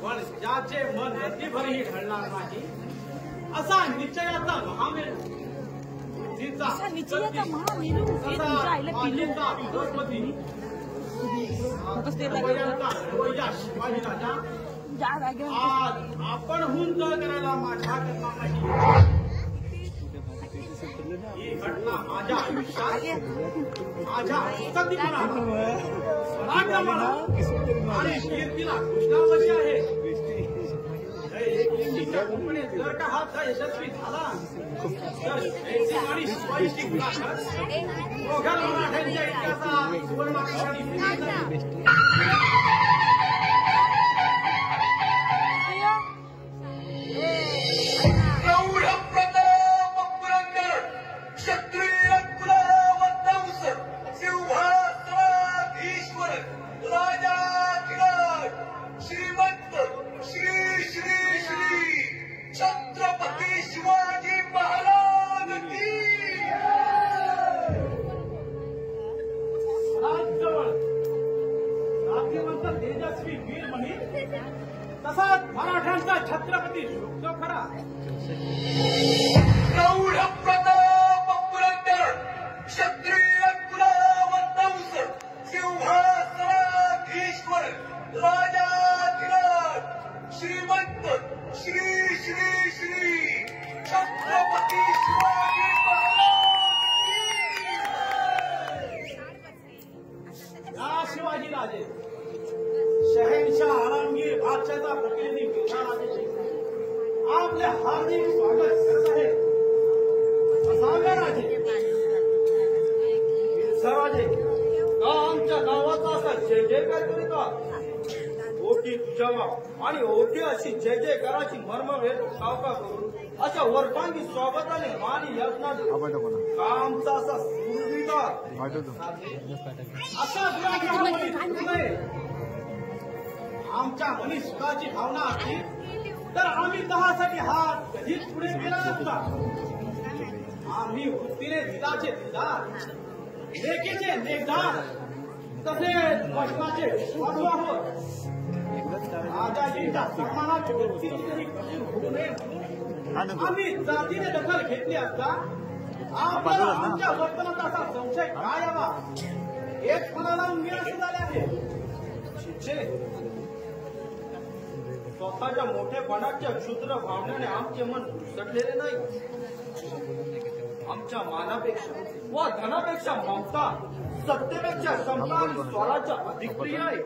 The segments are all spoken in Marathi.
पण ज्याचे मन रतीभरही ढळणार नाही असा निश्चयाचा महामेरू शिवाजी राजा आज आपणहून तळ करायला माझ्या ही घटना माझ्या आयुष्यात माझ्या पराक्रमाला आणि कीर्तीला कृष्णावशी आहे. जर का हा यशस्वी झाला तर आणि शिवाजीची मुलाखत दोघा मराठ्यांच्या इतिहासात सुवर्णाक्षरांनी तसाच मराठ्यांचा छत्रपती तो खरा. प्रौढ प्रताप पुरंदर क्षत्रिय कुलवंश सिंहासनाधीश्वर राजाधिराज श्रीमंत श्री श्री श्री छत्रपती शिवाजी महाराज. या शिवाजी राजे शहनशाह आरामगीर बादशाहचा प्रतिनिधी विचाराचे आपले हार्दिक स्वागत करत आहे. असावे राजे राजे का आमच्या गावाचा असा जय जयकार करीत ओटी तुझ्या आणि ओटी अशी जय जयकाराची मर्मभेद सावका करून अशा वर्षांनी स्वागताने मानी यातना का आमचा असा सुरविकार असा दुराग्रहामध्ये आमच्या मनी सुखाची भावना असती तर आम्ही दहासाठी हात कधीच पुढे केला नसता. आम्ही वृत्तीने दिलाचे दिलदार लेकीचे नेकदार तसेच वचनाचे विश्वासू आहोत. राजाजींच्या सन्मानाची वृत्ती कशी होऊ नये आम्ही जातीने दखल घेतली असता आपल्याला आमच्या वर्तनात असा संशय काय यावा एक मनाला निराश झाले आहे. स्वतःच्या मोठेपणाच्या क्षुद्र भावनेने आमचे मन घुसटलेले नाही. आमच्या मानापेक्षा व धनापेक्षा ममता सत्तेपेक्षा समता आणि स्वराज्य अधिक प्रिय आहे.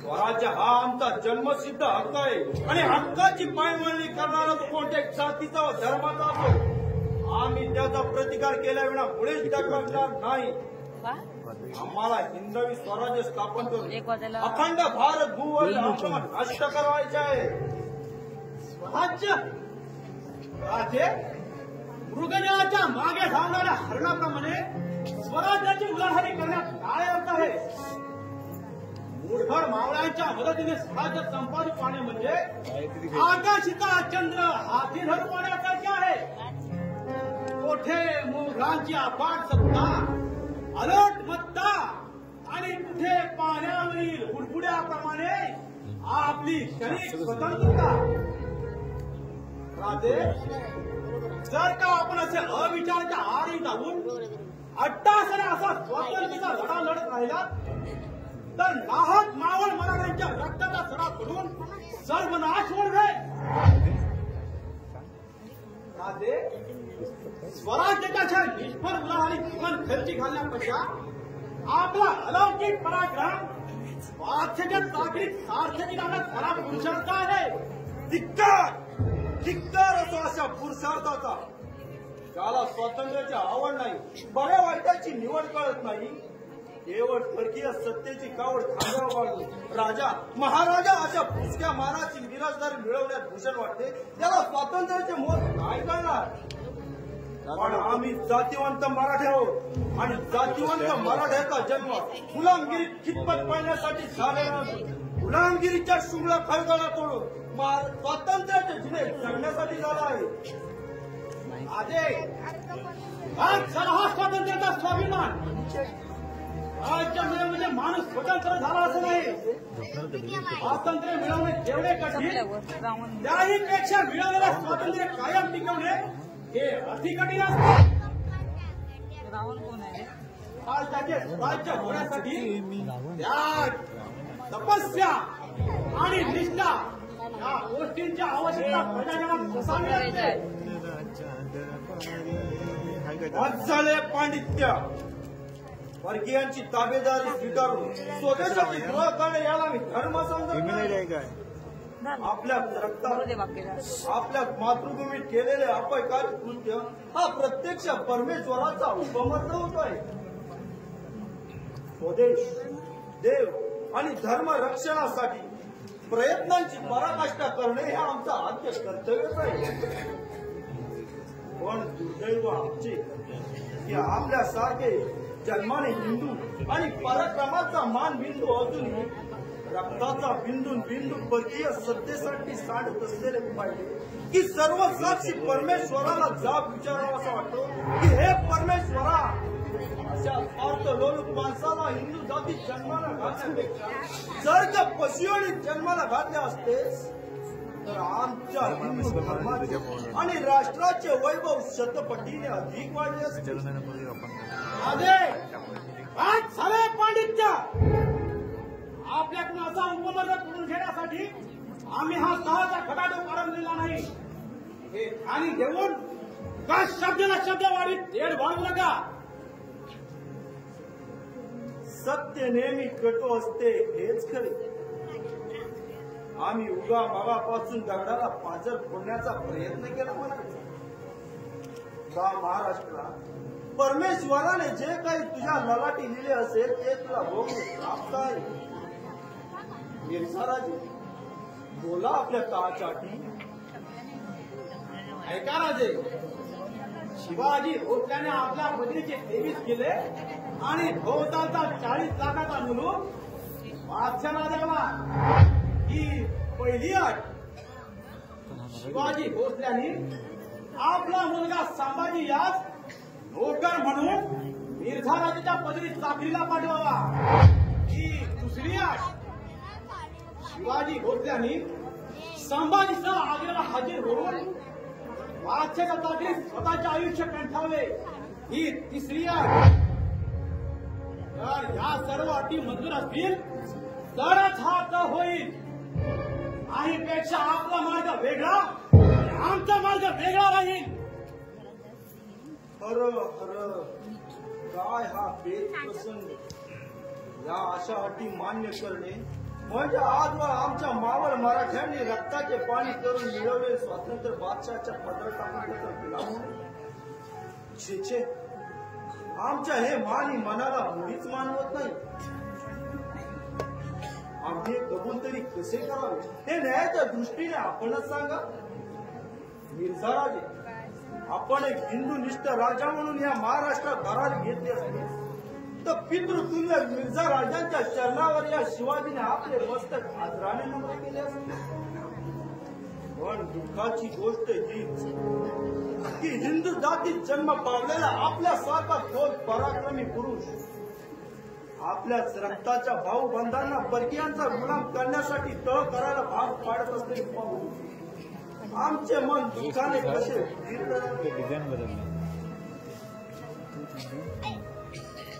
स्वराज्य हा आमचा जन्मसिद्ध हक्क आहे आणि हक्काची पायमळणी करणारा तो कोणत्या जातीचा व धर्माचा असो आम्ही त्याचा प्रतिकार केल्याविना पुढेच ढकलणार नाही. आम्हाला हिंदवी स्वराज्य स्थापन करून अखंड भारत भूवल नष्ट करायचे आहे. स्वराज्य राजे मृगजळाच्या मागे धावणाऱ्या हरणाप्रमाणे स्वराज्याची उलाढाली करण्यात काय अर्थ आहे. मूढभर मावळ्यांच्या मदतीने स्वराज्य संपादित पाहणे म्हणजे आकाशिचा चंद्र हाती धरून पाहण्यासारखे आहे. कोठे मोघरांची अफाट सत्ता अलट मत्ता आणि कुठे पाण्यावरील बुडबुड्याप्रमाणे आपली क्षणिक स्वतंत्रता. राजे जर का आपण असे अविचाराच्या आरी जाऊन अट्टासने असा स्वातंत्र्याचा लढा लढत राहिला तर नाहक मावळ मराठ्यांच्या रक्ताचा सडा पडून सर्वनाश होईल. राजे स्वराज्याच्या निष्फळ उलाढाली जीवन खर्ची घालण्यापेक्षा आपला अलौकिक पराक्रम स्वार्थ्याच्या चाकरीत सार्थकी जाण्यात खरा पुरुषार्थ आहे. धिक्कार धिक्कार असो अशा पुरुषार्थाचा त्याला स्वातंत्र्याची आवड नाही बऱ्या वाईटाची निवड कळत नाही केवळ परकीय सत्तेची कावड खांद्यावर बाळगून राजा महाराजा अशा पुसक्या मानाची मिराजदारी मिळवण्यात भूषण वाटते. त्याला स्वातंत्र्याचे मोल काय करणार. पण आम्ही जातीवंत मराठे आहोत आणि जातीवंत मराठ्याचा जन्म गुलामगिरीत खितपत पाहण्यासाठी झालेला गुलामगिरीच्या शुंगला खळगळा तोडून स्वातंत्र्याचे जिने जगण्यासाठी झाला आहे. आज हा स्वातंत्र्याचा स्वाभिमान राज्य मिळवणे म्हणजे माणूस स्वतंत्र झाला असं नाही. स्वातंत्र्य मिळवणे जेवढे कठीण त्याही पेक्षा मिळवलेलं स्वातंत्र्य कायम टिकवणे हे अधिक कठीण असते. आज त्याचे राज्य होण्यासाठी त्याग, तपस्या आणि निष्ठा या गोष्टींची आवश्यकता प्रजाजनात बसावी लागते. वात्सल्य, पांडित्य, वर्गीयांची ताबेदारी स्वीकारून स्वदेशाची द्रोह करणे याला मी धर्म समजत नाही. आपल्या रक्तात, आपल्या मातृभूमीत केलेले अपयकारी कृत्य हा प्रत्यक्ष परमेश्वराचा उपमर्द होतोय. स्वदेश, देव आणि धर्म रक्षणासाठी प्रयत्नांची पराकाष्ठा करणे हे आमचं आद्य कर्तव्यच आहे. पण दुर्दैव आमचे की आपल्यासारखे जन्माने हिंदू आणि पराक्रमाचा मान बिंदू अजूनही रक्ताचा बिंदू परकीय सत्तेसाठी सांडत असलेले पाहिजे की सर्व साक्षी परमेश्वराला जाब विचारावा असं वाटतो की हे परमेश्वरा, अशा स्वार्थ लोलुप माणसाला हिंदू जातीत जन्माला घालण्यापेक्षा जर का पशुओळीत जन्माला घातले असतेस तर आमच्या हिंदू धर्माचे आणि राष्ट्राचे वैभव शतपटीने अधिक वाढले असते. आज झाले पांडित्य. आपल्याकडून असा उपमर्द करून घेण्यासाठी आम्ही हा सहजा खटाटोप आरंभलेला नाही. हे ठाणी घेऊन का शब्दाला शब्द वाढीत देड बांधू नका. सत्य नेहमी कटू असते हेच खरे. आम्ही उगा मागापासून दगडाला पाजर फोडण्याचा प्रयत्न केला म्हणायचा का महाराष्ट्रात परमेश्वराने जे काही तुझ्या ललाटी लिहिले असेल ते तुला भोगणे प्राप्त आहे. मिरसाराजी बोला आपल्या ताचाटी. ऐका राजे, शिवाजी भोसल्याने आपल्या बदलीचे 23 किल्ले आणि भोवतालचा 40 लाखाचा मुलूक बादशाला द्यावा ही पहिली अट. शिवाजी भोसल्याने आपला मुलगा संभाजी यास नोकर म्हणून मिर्झाराजाच्या पदरी चाकरीला पाठवावा ही दुसरी अट. शिवाजी भोसल्याने संभाजीसह आग्र्याला हजर होऊन बादशाच्या चाकरीत स्वतःचे आयुष्य कंठावले ही तिसरी अट. तर या सर्व अटी मंजूर असतील तरच हा तर होईल. आईपेक्षा आपला मार्ग वेगळा, आमचा मार्ग वेगळा राहील. हर हर काय हा बेत प्रसंग. या अशा अटी मान्य करणे म्हणजे आजवर आमच्या मावळ मराठ्यांनी रक्ताचे पाणी करून मिळवले स्वातंत्र्य बादशाच्या पदरात छे, आमच्या हे मानी मनाला मुळीच मानवत नाही. आम्ही कबूल तरी कसे करावे हे न्यायाच्या दृष्टीने आपणच सांगा. मिर्झाराजे, आपण एक हिंदूनिष्ठ राजा म्हणून या महाराष्ट्रात भरारी घेतली असते तर पितृतुल्य मिर्झा राजांच्या चरणावर या शिवाजीने आपले मस्तक आदराने नम्र केले असते. पण दुःखाची गोष्ट हीच की हिंदू जातीत जन्म पावलेला आपल्यासारखा थोर पराक्रमी पुरुष आपल्याच रक्ताच्या भाऊ बंधांना परकीयांचा गुलाम करण्यासाठी तळ करायला भाग पाडत असलेले पाहून आमचे मन दुःखाने कसे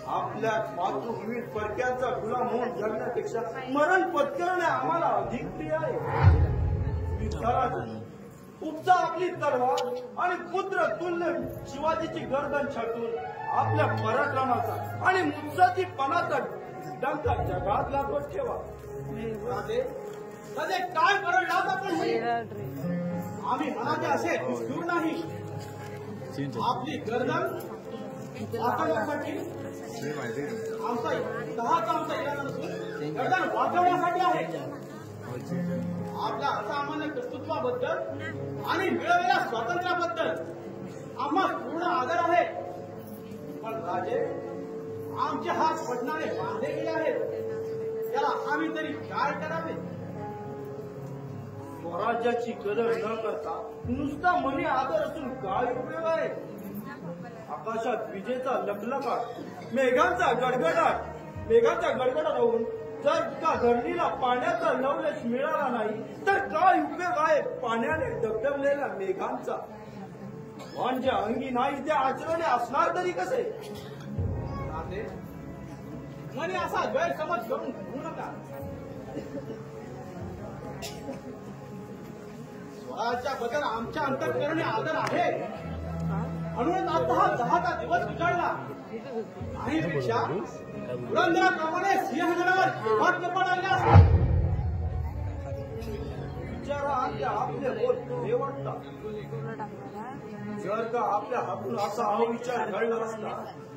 आपल्या मातृभूमीत परक्यांचा गुलाम होऊन जगण्यापेक्षा मरण पत्करणे आम्हाला अधिक प्रिय आहे. उपचा आपली तलवार आणि पुत्र तुल्य शिवाजीची गर्दन छाटून आपल्या पराक्रमाचा आणि मुत्साची पणाचा डंका जगात लागवत ठेवा. राजे काय करणार आपण आम्ही मनाचे असे निष्ठुर नाही. आपली गर्दन वाचवण्यासाठी आमचा इरादा नसून गर्दन वाचवण्यासाठी आहे. आपल्या असामान्य कर्तृत्वाबद्दल आणि मिळवलेल्या स्वातंत्र्याबद्दल आम्हाला पूर्ण आदर आहे. पण राजे, आमचे हात पटणारे बांधले गेले आहेत. त्याला आम्ही तरी काय करावे. स्वराज्याची कदर न करता नुसता मनी आदर असून काय उपयोग आहे. आकाशात विजेचा लखलखाट, मेघांचा गडगडाट मेघाचा गडगडाट होऊन जर का धरणीला पाण्याचा लवलेश मिळाला नाही तर काय उपयोग आहे पाण्याने डबडबलेल्या मेघांचा? म्हणजे अंगी नाही त्या आचरणे असणार तरी कसे? म्हणे असा गैरसमज करून घेऊ नका. स्वराच्या बद्दल आमच्या अंतःकरणी आदर आहे म्हणून आता हा 10चा दिवस उजाडला. काहीपेक्षा पुरंदराप्रमाणे सिंहगडावर भाग्य पडायला विचारा आपले बोल हे वाटतात. जर का आपल्या हातून असा अविचार घडला असता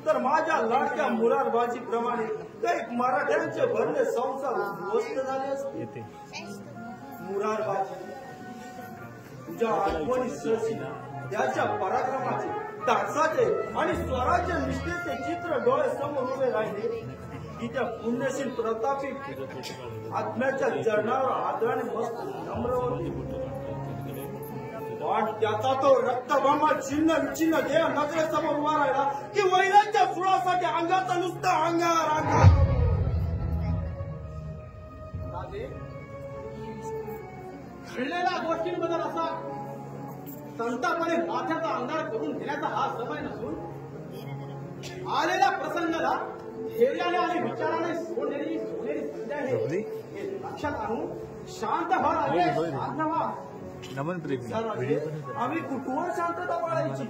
तर माझ्या लाडक्या मुरारबाजीप्रमाणे कैक मराठ्यांचे भरले संसार उद्ध्वस्त झाले असते. मुरारबाजी तुझ्या आठवणी सरशी त्याच्या पराक्रमाचे, टाचाचे आणि स्वराज्य निष्ठेचे चित्र डोळे समोर उभे राहिले की त्या पुण्यशील प्रतापी आत्म्याच्या चरणावर आदराने मस्त नम्र होते. पण त्याचा तो रक्तभामा चिन्ह विचिन्ह देह नजरेसमोर उभा राहिला की वैराच्या सुळासाठी अंगाचा नुसता अंगार अंगार. घडलेल्या गोष्टींबद्दल असा संतापणे माथ्याचा अंगार करून घेण्याचा हा समय नसून आलेल्या प्रसंगाला धैर्याने आणि विचाराने सोनेरी संध्या हे लक्षात आणून शांत व्हा रे, शांत व्हा. आम्ही कुठवर शांतता पाळायची?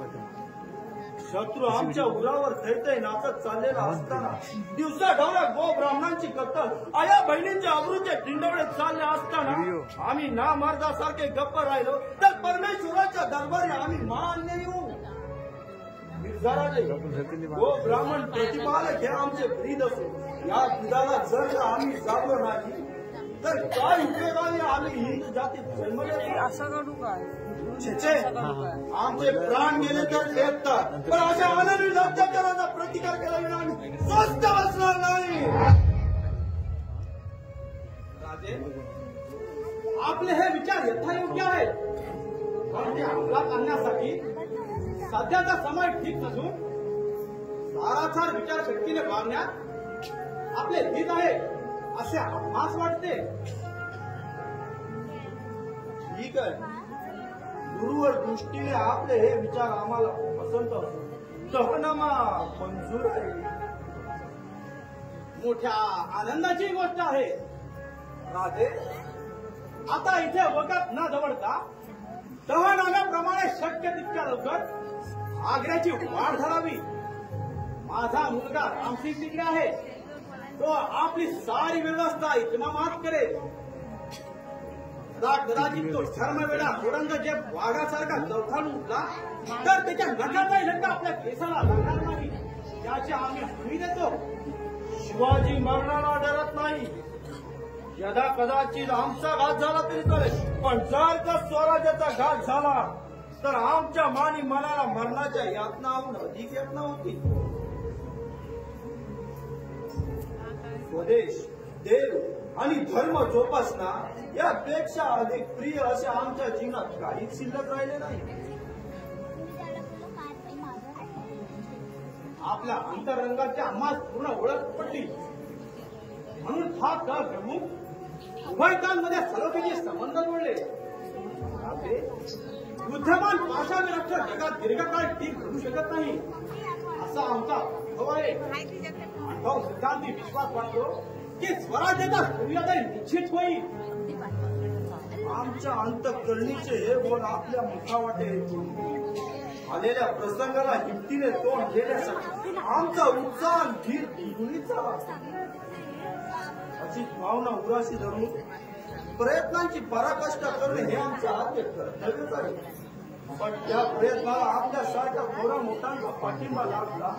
शत्रू आमच्या उरावर थैथै नाचत चाललेला असताना दिवसा ढवळ्या गो ब्राह्मणांची कत्तल, आया बहिणींच्या अब्रूचे टिंडवळे चालले असताना आम्ही नामर्दासारखे गप्प राहिलो तर परमेश्वराच्या दरबारी आम्ही मान्य येऊ. गो ब्राह्मण प्रतिपालक हे आमचे ब्रीद असो. या ब्रीदाला जर आम्ही जागलो नाही तर काय उपयोगाने आम्ही हिंदू जातीत जन्मले? असं काढू काय? आमचे प्राण गेले तर फेकतात पण अशा अनन्य अत्याचाराचा प्रतिकार केला आम्ही स्वस्थ बसणार नाही. राजे, आपले हे विचार यथायोग्य आहेत पण ते अंमलात आणण्यासाठी सध्याचा समय ठीक नसून सारासार विचारशक्तीने वागण्यात आपले हित आहे असे आम्हास वाटते. ठीक आहे, गुरुवर दृष्टीने आपले हे विचार आम्हाला पसंत असून तहनामा मंजूर आहे. मोठ्या आनंदाची गोष्ट आहे. राजे, आता इथे वगत न दवडता तहनाम्याप्रमाणे शक्य तितक्या लवकर आग्र्याची वाढ धरावी. माझा मुलगा रामसिंग तिकडे आहे. तो आपली सारी व्यवस्था इतमामात करेल. कदाचित तो धर्मवेडा औरंगजेब वाघासारखा चौथान उठला तर त्याच्या नखाचाही लंका आपल्या केसाला लागणार नाही याची आम्ही हमी देतो. शिवाजी मरणाला डरत नाही. यदा कदाचित आमचा घात झाला तरी चालेल पण जर का स्वराज्याचा घात झाला तर आमच्या मानी मनाला मरणाच्या यातनाहून अधिक यातना होती. स्वदेश, देव आणि धर्म जोपासना यापेक्षा अधिक प्रिय असे आमच्या जीवनात काहीच शिल्लक राहिले नाही. आपल्या अंतरंगाच्या आम्हाला पूर्ण ओळख पडली म्हणून हा काळ प्रमुख उभयतांमध्ये सर्वपैकी संबंध जोडले. युद्धमान पाषाण रक्षक जगात दीर्घकाळ टीक करू शकत नाही असा आमचा अनुभव आहे. अनुभव सिद्धांती विश्वास वाटतो की स्वराज्याचा सूर्योदय निश्चित होईल. आमच्या अंतःकरणीचे हे बोल आपल्या मुखावाटे आलेल्या प्रसंगाला हिमतीने तोंड देण्यासाठी आमचा उत्साह धीर द्विगुणित झाला. अशी भावना उराशी धरून प्रयत्नांची पराकाष्ठा करणे हे आमचं आद्य कर्तव्यच आहे. पण त्या प्रयत्नाला आपल्यासारख्या थोडा मोठ्यांचा पाठिंबा लागला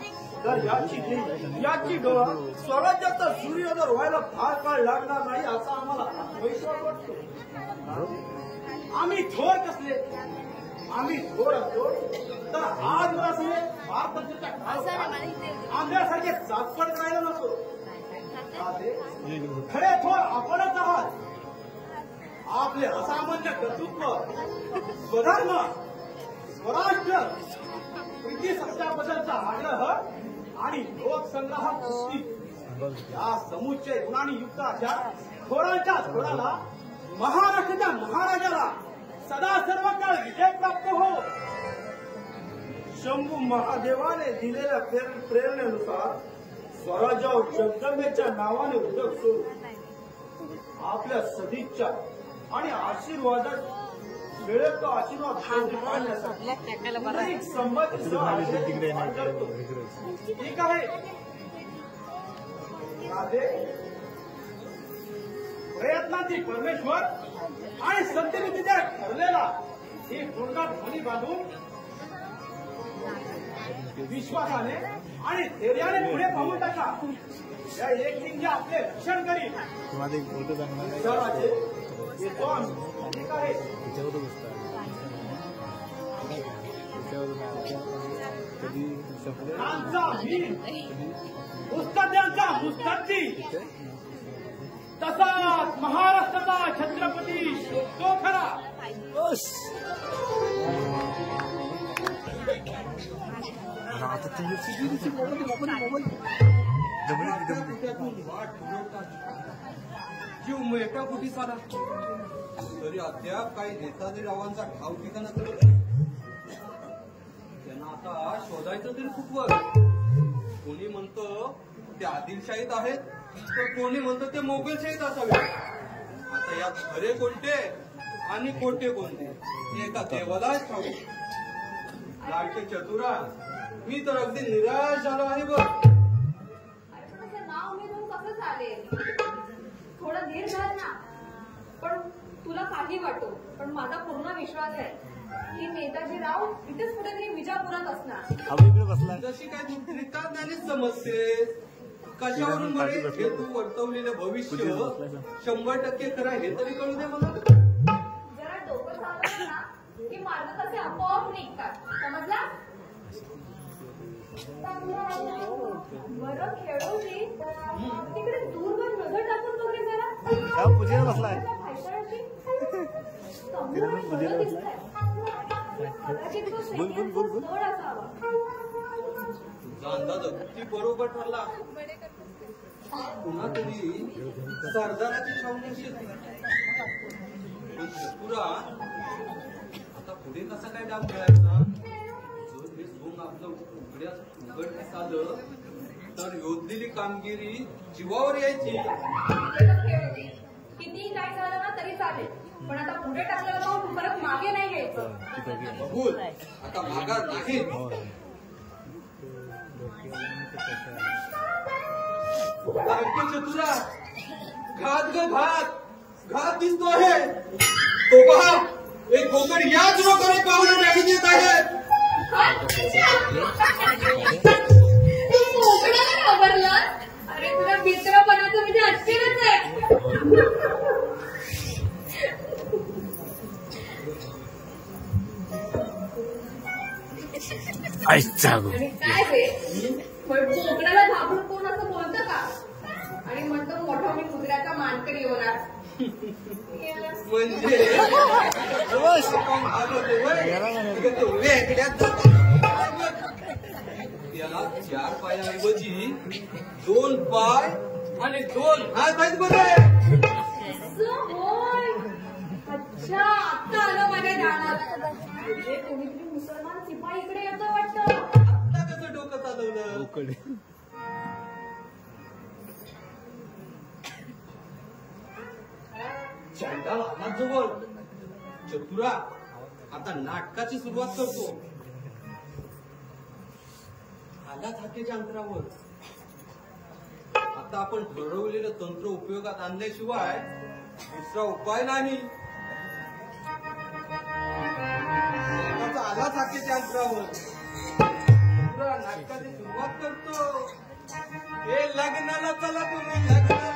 तर याची डोळा स्वराज्याचा सूर्योदय व्हायला फार काळ लागणार नाही असा आम्हाला आत्मविश्वास वाटतो. आम्ही थोर कसले? आम्ही थोर असतो तर आज असले आमच्यासारखे चाचपट राहिला नसतो. खरे थोर आपणच आहात. आपले असामान्य कर्तृत्व, स्वधर्म, स्वराष्ट्र, प्रीती सत्याबद्दलचा आग्रह आणि लोकसंग्रह वृत्ती या समुच्चय गुणांनी युक्त अशा थोराच्या थोराला महाराष्ट्राच्या महाराजाला सदा सर्व काळ विजय प्राप्त हो. शंभू महादेवाने दिलेल्या प्रेरणेनुसार स्वराज्यावर जगदंबेच्या नावाने उदक सोडून आपल्या सदिच्छा आणि आशीर्वादात वेळेत तो आशीर्वाद पाहण्यासाठी संमतीसह आशीर्वाद करतो. ठीक आहे राधे, प्रयत्नांची परमेश्वर आणि सत्यनितीच्या ठरलेला ही पूर्ण ध्वनी बांधून विश्वासाने आणि धैर्याने पुढे पाहून टाका. या एक लिंग आपले रक्षण करील. येतो आम्ही. ठीक आहे मुस्तद्यांचा मुस्तद्दी तसाच महाराष्ट्राचा छत्रपती तो खरा. जीव मेटा कुठे सारा तरी अद्याप काही नेताजी रावांचा ठाव ठिकाणा करत त्यांना आता शोधायचं तरी खूप वर. कोणी म्हणतं ते आदिलशाहीत आहेत तर कोणी म्हणतं ते मोगलशाहीत असावे. आता यात खरे कोणते आणि खोटे कोणते हे एका देवालाच ठाऊ. लाडके चतुरा, मी तर अगदी निराश झालो आहे बघ. नाव मी घेऊन कसं चालेल? थोडं धीर धर ना. पण तुला काही वाटो, पण माझा पूर्ण विश्वास आहे की नेताजी राव इथेच कुठेतरी विजापुरात असणार. जशी काय तू त्रिकाज्ञानीच समजते. कशावरून बरे हे तू वर्तवलेलं भविष्य 100% खरं हे तरी कळू दे मला. जरा डोकं चालवलं ना की मार्ग कसे आपोआप निघतात. समजला? बरं खेळवली तिकडे दूरवर नजर टाकून बघ रे जरा. पूजेला बसलाय. तुझा अंदाज अगदी बरोबर ठरला. पुन्हा तरी सरदाराची छावणी पुरा आता पुढे कसा काय डाव खेळायचा. जर हे सोंग आपलं उघडण्यास आलं तर योजलेली कामगिरी जीवावर यायची. कितीही काय झालं ना तरी चालेल, पण आता पुढे टाकलेलं पाहून परत मागे नाही घ्यायचं. बघून आता मागार नाही. लाडके चतुरा, घात ग घात घात दिसतो आहे. तो पहा, एक कोकण याच लोकांनी पाहुणे डाळी देत आहे. कोकणाला घाबरला? अरे तुला मित्रपणाचं म्हणजे आश्चर्यच आहे. आणि काय रे, कोकणाला घाबरून कोण असं बोलतं का? आणि म्हणतो मोठा मी कुत्र्याचा मानकरी होणार. म्हणजे त्याला 4 पायाऐवजी 2 पाय आणि 2 हात आहेत बरे. होय, अच्छा आता आलं माझ्या ध्यानात. म्हणजे कोणीतरी मुसलमान सिपाही इकडे येतो वाटतं. आता कसं डोकं चालवलं. चंडाल आला जवळ. चतुरा, आता नाटकाची सुरुवात करतो. आलाच हाकेच्या अंतरावर. आता आपण ठरवलेलं तंत्र उपयोगात आणल्याशिवाय दुसरा उपाय नाही. आलाच हाकेच्या अंतरावर. चतुरा नाटकाची सुरुवात करतो. हे लग्नाला चला तुम्ही, लग्नाला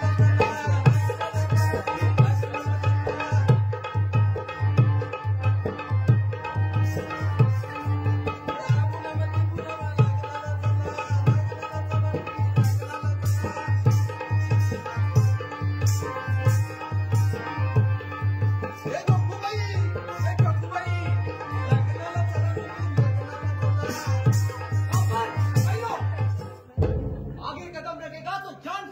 आगे कदम रखेगा तो जान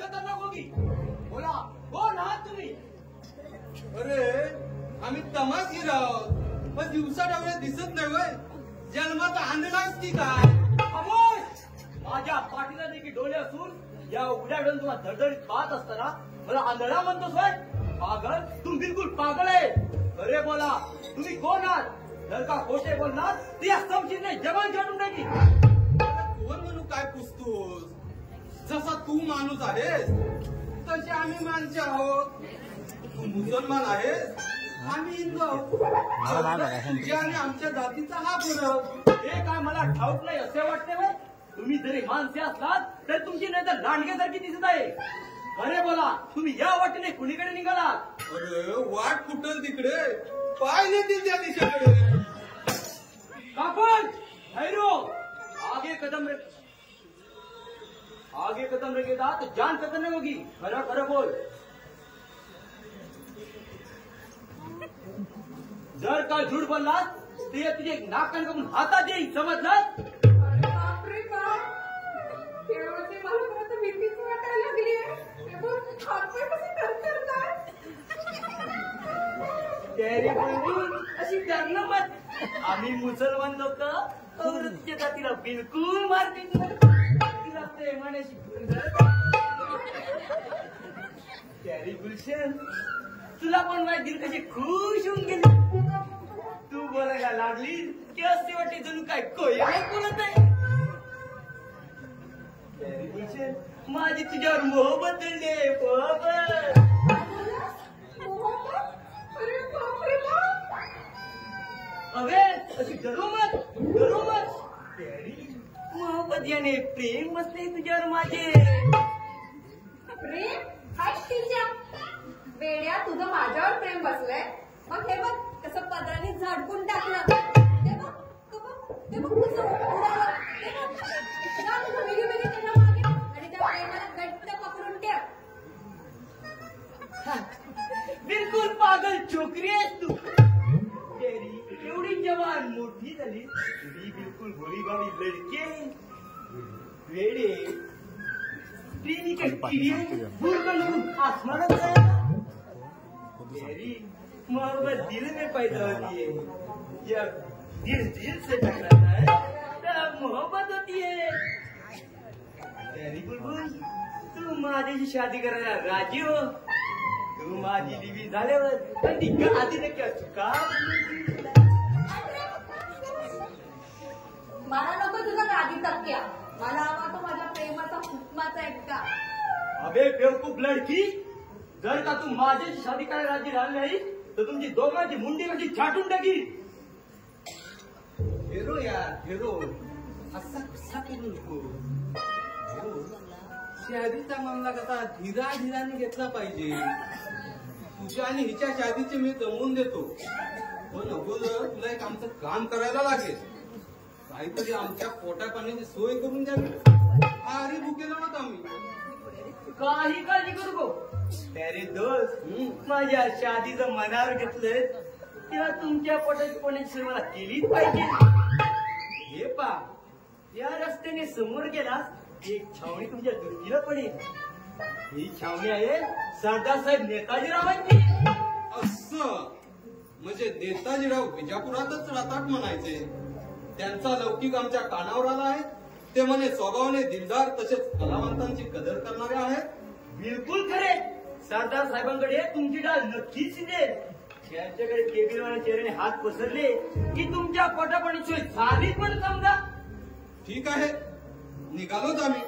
तमाशी राव मग दिवसा डावळे दिसत नाही वय जन्माचा आंधळाच की काय खामोश! माझ्या पाठीला देखील डोळे असून या उघड्या डोळ्यातून तुला धडधडीत पाहत असताना मला आंधळा म्हणतोस होय? पागल, तुम्ही बिलकुल पागल आहे. अरे बोला, तुम्ही कोण आहात? जर का खोटे बोलणार ती या समशीरने जवान छाटून टाकी. कोण म्हणू काय पुसतोस जसा तू माणूस आहेस तसे आम्ही माणसे आहोत. तू मुसलमान आहेस आम्ही हिंदू आहोत. तुझ्या आणि आमच्या जातीचा हा फरक. हे काय मला ठाऊक नाही असे वाटते होय? तुम्ही जरी माणसे असलात तर तुमची नजर लांडग्यासारखी दिसत आहे. अरे बोला, तुम्ही या वाटेने कुणीकडे निघालात? अरे वाट कुठल तिकडे पाहिले त्या दिशेकडे. कापड भैरो आगे कदम रखेगा तो जान कदम नहीं होगी. खरं खरं बोल. जर का झूठ बोललास ते तुझे नाक कापून हातात येईल, समजलं? अरे बापरे बाप! केळवते मला खरं तर भीतीच वाटायला लागली आहे. हे बघ, हातपाय कसे थरथरतात. तेरी बहीण अशी करणं मत. आम्ही मुसलमान लोक औरतच्या जातीला बिलकुल मारते नाही. तिला प्रेमाने शिकवून तेरी गुलशन, तुला पण माझे दिल कसे खुश होऊन गेले. तू बोलायला लागली की असे वाटे जणू काय कोयला बोलत आहे. तेरी गुलशन, माझी तुझ्यावर मोह बदलले. मोहब्बत. मोहब्बत? अरे बापरे बाप! अबे अशी डरो मत. तेरी मोहब्बत याने प्रेम बसले तुझ्यावर माझे. प्रेम? हाय तिच्या वेड्या, तुझं माझ्यावर प्रेम बसलंय. मग हे बघ कसं पदराने झटकून टाकलं. ते बघ कसं उडालं. ते बघ, जा तुझं मिगी त्याच्या मागे आणि त्या प्रेमाला घट्ट पकडून ठेव. बिलकुल पागल छोकरी आहेस तू. तेरी एवढी जवान मोठी झाली तुझी बिलकुल गोळीबारी लडकी आहे. वेडे प्रेमी का चिड़िया भूल आसमानात गया. तेरी मोहब्बत दिल में पैदा होती है. जब दिल से टकराता है तब मोहब्बत होती है. तेरी बुलबुल, तू माझ्याशी शादी करायला राजी हो? तू माझी लिवी झाल्यावर पण ती आधी नक्की असतो का? मला नको तुझा राजी तक्क्या. मला हवा तो माझ्या प्रेमाचा हुकमाचा एकटा. अबे बेवकूफ लडकी, जर का तू माझ्याशी शादी करायला राजी राहिली नाही तर तुमची दोघांची मुंडी कशी छाटून टाकी. हेरो यार हेरो असा कसा करू नको. शादीचा मामला कसा धीराने घेतला पाहिजे. तुझ्या आणि हिच्या शादीचे मी जमवून देतो पण अगोदर तुला एक आमचं काम करायला लागेल. काहीतरी आमच्या पोटा पाण्याची सोय करून द्यावी. आरी भुकेला होता आम्ही. काही काळजी करू नको. तेरे दोस्त माझ्या शादीचं मनावर घेतलंय तेव्हा तुमच्या पोटाची पाण्याची सोय मला केलीच पाहिजे. हे पा, या रस्त्याने समोर गेलास एक छावणी तुमच्या दृष्टीला पडेल. ही छावणी आहे सरदार साहेब नेताजीरावांची. असं म्हणजे नेताजीराव विजापुरातच राहतात म्हणायचे. त्यांचा लौकिक आमच्या कानावर आला आहे. ते म्हणे स्वभावाने दिलदार तसेच कलावंतांची कदर करणारे आहेत. बिलकुल खरे. सरदार साहेबांकडे तुमची डाळ नक्कीच शिजेल. त्यांच्याकडे केबिलवाल्या चेहऱ्याने हात पसरले की तुमच्या पोटापाण्याची सोय झालीच पण समजा. ठीक आहे निघालोच आम्ही.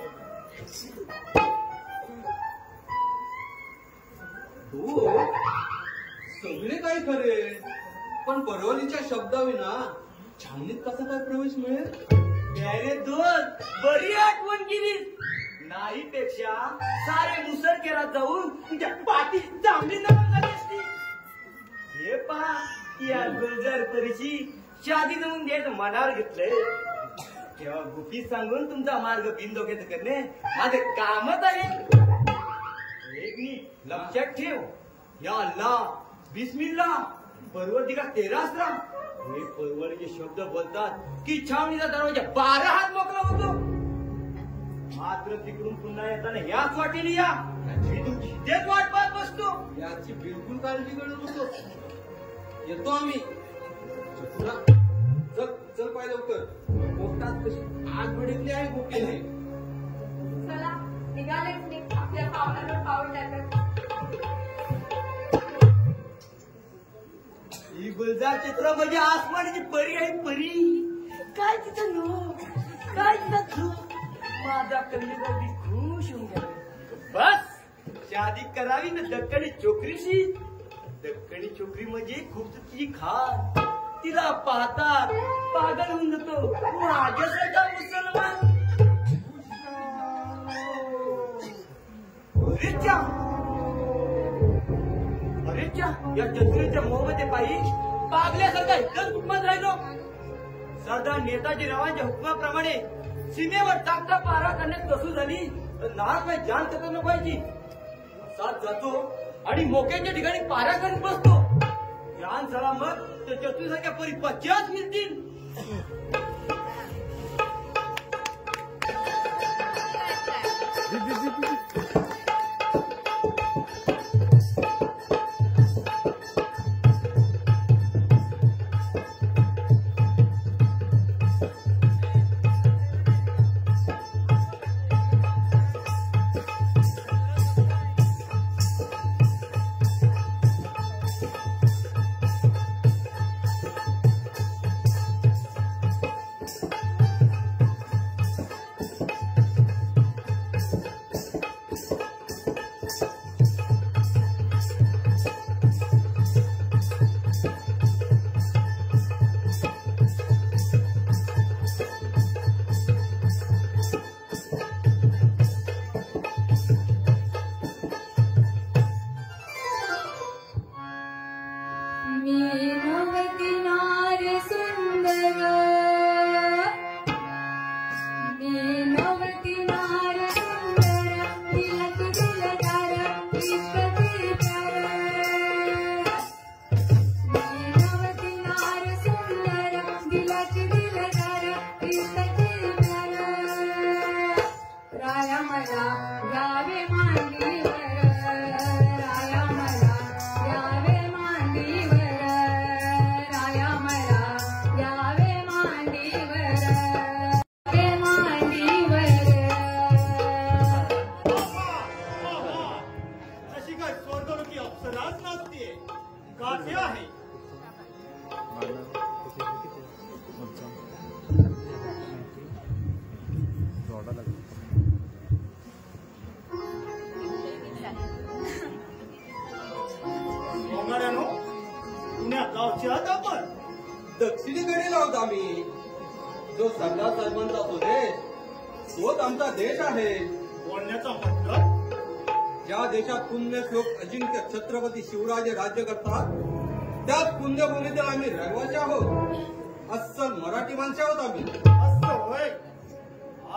हो सगळे काही खरे पण परवलीच्या शब्दाविना छावणीत कसा काय प्रवेश मिळेल? प्यारे दोस्त, बरी आठवण केलीस. नाही पेक्षा सारे मुसरकेरात जाऊन तुझ्या पाठी चांगली नमन झाली असती. हे पहा, या गुलजार परीची शादी जमून द्यायचं मनावर घेतलंय तेव्हा गुपी सांगून तुमचा मार्ग बिनधोक्याचं करणे माझं कामच आहे. एक नीट लक्षात ठेव. या अल्लाह बिस्मिल्ला परवरदिगार तेरा असरा हे परवडीचे शब्द बोलतात की छावणीचा दरवाजा 12 हात मोकळा होतो. मात्र तिकडून पुन्हा येताना याच वाटेने या. मी तुमची तेच वाट पाहत बसतो. याची बिलकुल काळजी करू नको. येतो आम्ही. चल चल पाय लवकर. पोटात कशी आग भडकली आहे भुकेने. चला निघालेच मी आपल्या पावलावर पाऊल टाकत. ही गुलजार चित्र म्हणजे आसमानाची परी आहे परी. काय तिचं नो काय तिचा धू. माझा कल्लीला खुश होऊन गेला. बस शादी करावी ना दक्कनी चोकरीशी. दक्कनी चोकरी म्हणजे खूप तिची खास. तिला पाहतात पागल होऊन जातो माझ्यासारखा मुसलमान. अरेच्या या चतुरीच्या मोहमध्ये पायी पागल्यासारखा इथंच हुकमात राहिलो. सरदार नेताजीरावांच्या हुकमाप्रमाणे सीमेवर टाकता पारा करण्यात कसू झाली तर नाक जान खतम नको व्हायची. साथ जातो आणि मोक्याच्या ठिकाणी पारा करीत बसतो. जान सलामत तर चतुरीसारख्या परी 50 मिळतील. दक्षिणेकडे लावत आम्ही. जो सरदार साहेबांचा तो देश तोच आमचा देश आहे. बोलण्याचा मतलब ज्या देशात पुण्यश्लोक अजिंक्य छत्रपती शिवराजे राज्य करतात त्याच पुण्यभूमीतील आम्ही रहिवासी आहोत. अस्सल मराठी माणसे आहोत आम्ही. असं होय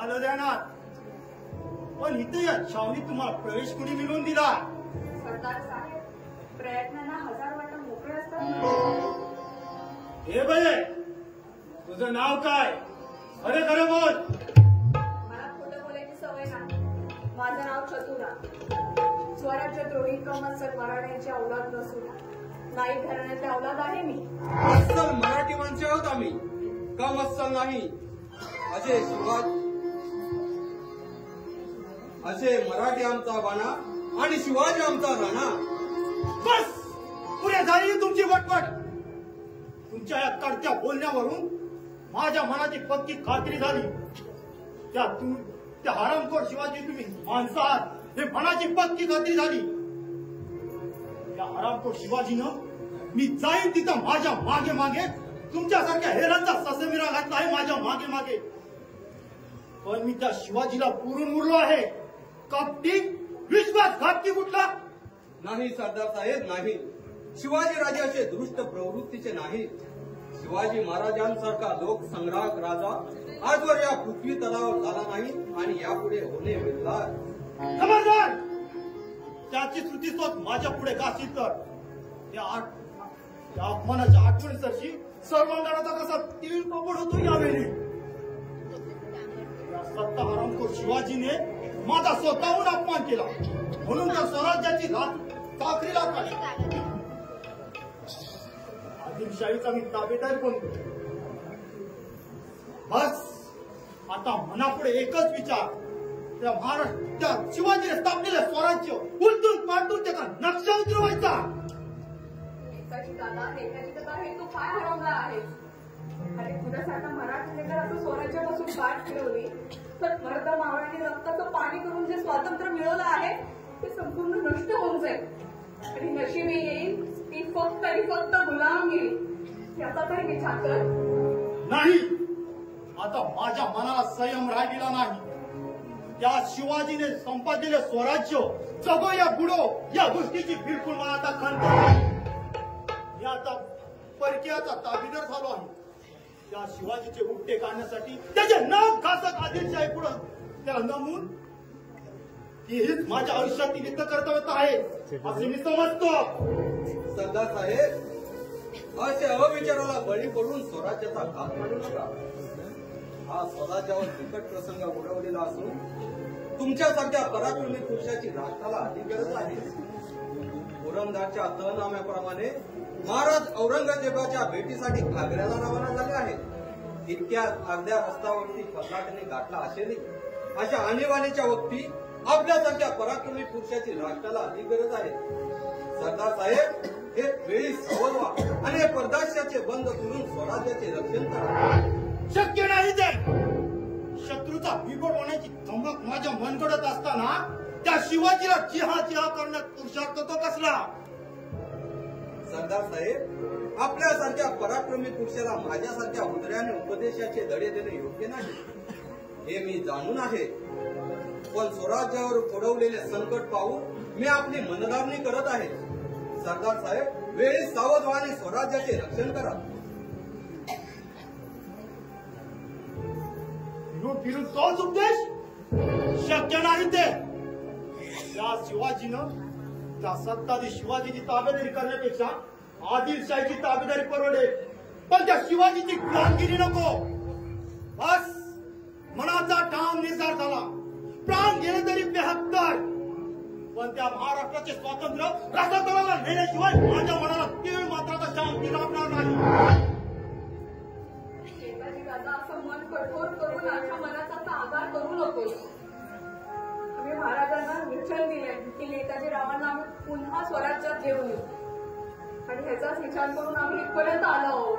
आलं ध्यानात. पण इथे या छावणीत तुम्हाला प्रवेश कुणी मिळवून दिला. सरदार साहेब प्रयत्नांना 1000 वाटा मोकळे असतात. हे बरे तुझं नाव काय. खरे खरे बोल. मला खोटं बोलायची सवय नाही. माझं नाव चतुरा. स्वराज्यद्रोही कमत्सर मराठ्यांची औलाद नसून नाईक घराण्याचे औलाद आहे मी. अस्सल मराठी माणसे आहोत आम्ही. कम अस्सल नाही. असे मराठी आमचा बाणा आणि शिवाजी आमचा राणा. बस पुरे झाली तुमची वटवट. तुमच्या या तडक्या बोलण्यावरून माझ्या मनाची पक्की खात्री झाली. त्या हरामखोर शिवाजी तुम्ही माणसं आहात हे मनाची पक्की खात्री झाली. त्या हरामखोर शिवाजीनं मी जाईन तिथं माझ्या मागे मागे तुमच्यासारख्या हेरांचा ससेमिरा घातला आहे माझ्या मागे मागे. पण मी त्या शिवाजीला पुरून उरलो आहे. कपटी विश्वासघातकी कुठला नाही सरदार साहेब नाही. शिवाजी राजे असे दुष्ट प्रवृत्तीचे नाही. शिवाजी महाराजांसारखा लोकसंग्राहक राजा आजवर या पृथ्वी तलावर झाला नाही आणि यापुढे होणे मिळणार. खबरदार. त्याची श्रुती स्वत माझ्या पुढे गाशील तर त्या अपमानाच्या आठवणीसरशी सर्वांगणाचा कसा तीळ पोपड होतो यावेळी. या सत्ता हरामखोर शिवाजीने माझा स्वतःहून अपमान केला म्हणून त्या स्वराज्याची साखरीला काढली. आदिलशाहीचा मी ताबेदार बनतो. बस आता मनापुढे एकच विचार, त्या महाराष्ट्र शिवाजीने स्थापलेलं स्वराज्य उलटून पालटून त्याचा नक्षा उतरवायचा. नेताजी दादा हे तू काय हरवला आहेस? अरे तुझ्यासारखा मराठीने जर असं स्वराज्यापासून पाठ फिरवली तर मर्द मावळ्यांनी रक्ताचं पाणी करून जे स्वातंत्र्य मिळवलं आहे ते संपूर्ण नष्ट होऊन जाईल. आणि नशिबी येईल ती फक्त आणि फक्त गुलाम येईल. याचा तरी विचार कर. नाही, आता माझ्या मनाला संयम राहिलेला नाही. त्या शिवाजीने संपादिलेलं स्वराज्य जगो या बुडो या गोष्टीची बिलकुल मला आता खंत नाही. मी आता परकीयाचा ताबेदार झालो आहे. त्या शिवाजीचे उपटे काढण्यासाठी त्याचे नाक घासत आदिलशाही पुढं त्याला नमून हेच माझ्या आयुष्यातील इथं कर्तव्य आहे असे मी समजतो. सरदार साहेब, असे अविचाराला बळी पडून स्वराज्याचा घात मांडू नका. हा स्वराज्यावर बिकट प्रसंग उडवलेला असून तुमच्यासारख्या पराक्रमी पुरुषाची राष्ट्राला अधिक गरज आहे. पुरंदरच्या तहनाम्याप्रमाणे महाराज औरंगजेबाच्या भेटीसाठी आग्र्याला रवाना झाले आहेत. इतक्यात अर्ध्या रस्त्यावरती फरलाटीने गाठला असेल अशा आणीबाणीच्या वक्ती आपल्यासारख्या पराक्रमी पुरुषाची राष्ट्राला अधिक गरज आहे. सरदार साहेब, हे वेळी सावध व्हा आणि परदाश्याचे बंद करून स्वराज्याचे रक्षण करा. शक्य नाही ते. शत्रूचा बिघड होण्याची धमक माझ्या मनगडत असताना त्या शिवाजीला चिहा करण्यात पुरुषार्थ तो कसला? सरदार साहेब, आपल्यासारख्या पराक्रमी पुरुषाला माझ्यासारख्या उदऱ्याने उपदेशाचे धडे देणे योग्य नाही हे मी जाणून आहे. पण स्वराज्यावर फोडवलेले संकट पाहून मी आपली मनधारणी करत आहे. सरदार साहेब, वेळी सावध व्हा आणि स्वराज्याचे रक्षण करा. फिरून तोच उपदेश शक्य नाही ते. त्या शिवाजीनं त्या सत्ताधी शिवाजीची ताबेदारी करण्यापेक्षा आदिलशाहीची ताबेदारी परवडे, पण त्या शिवाजीची गुलामगिरी नको. बस मनाचा ठाम निर्धार झाला. प्राण गेले तरी 72, पण त्या महाराष्ट्राचे स्वातंत्र्य रसातळाला नेल्याशिवाय माझ्या मनाला तीळ मात्राचा शांती लाभणार नाही. असं मन कठोर करून आमच्या मनाचा आधार करू नकोस. आम्ही महाराजांना वचन दिले की नेताजी रावांना आम्ही पुन्हा स्वराज्यात घेऊन येऊ आणि ह्याचाच विचार करून आम्ही इथपर्यंत आलो आहोत.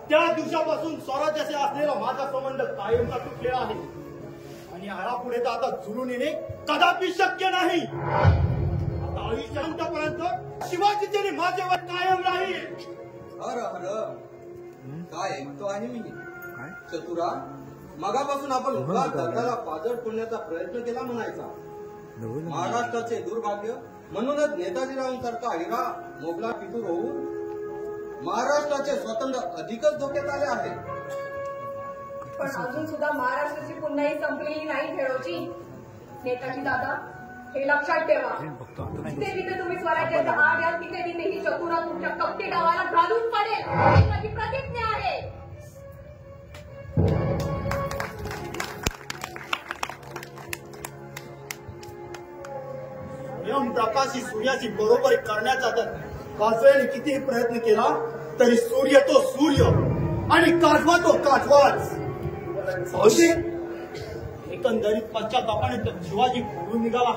त्या दिवसापासून स्वराज्याशी असलेला माझा संबंध कायमचा तुटलेला आहे आणि यापुढे तर आता जुळून येणे कदापि शक्य नाही. आता आयुष्यापर्यंत शिवाजीचे माझ्यावर कायम राहील. हर हर काय ऐकतो आहे मी. चतुरा, मगापासून आपण उभा दगडाला पाजळ फोडण्याचा प्रयत्न केला म्हणायचा. महाराष्ट्राचे दुर्भाग्य म्हणूनच नेताजीरावांसारखा हिरा मोगला फितूर होऊन महाराष्ट्राचे स्वातंत्र्य अधिकच धोक्यात आले आहे. पण अजून सुद्धा महाराष्ट्राची पुन्हाही संपलेली नाही खेळोची. नेताजी दादा, हे लक्षात ठेवा. जिथे जिथे तुम्ही स्वराज्याचा हात द्याल तिथे तिथे ही चतुरा तुमच्या कपटी डावाला घालून काढेल ही माझी प्रतिज्ञा आहे. प्रकाशी सूर्याची बरोबरी करण्याचा तर काजवेने कितीही प्रयत्न केला तरी सूर्य तो सूर्य आणि काजवा तो काजवाच. एकंदरीत पश्चातापाने तर शिवाजी फोडून निघाला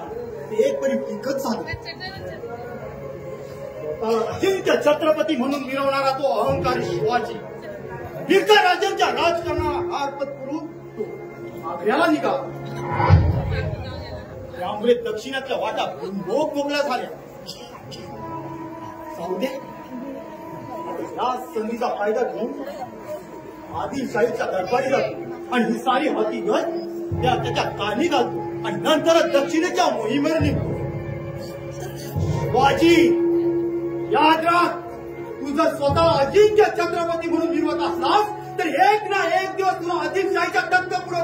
ते एक परी पिकत झालं. अजिंक्य छत्रपती म्हणून मिरवणारा तो अहंकारी शिवाजी फिरत्या राज्यांच्या राजकारणाला हार पत्करून तो आग्र्याला निघाला. त्यामुळे दक्षिणातल्या वाटा भोग मोकळ्या झाल्या. सावदे या संधीचा फायदा घेऊन आदिलशाहीच्या दरबारी जातो आणि ही सारी हकीकत त्याच्या कानी घालतो आणि नंतरच दक्षिणेच्या मोहिमेवर निघतो. शिवाजी, याद राख, तू जर स्वतः अजिंक्य छत्रपती म्हणून मिरवत असलास तर एक ना एक दिवस तुला आदिलशाहीच्या टक्क पुढे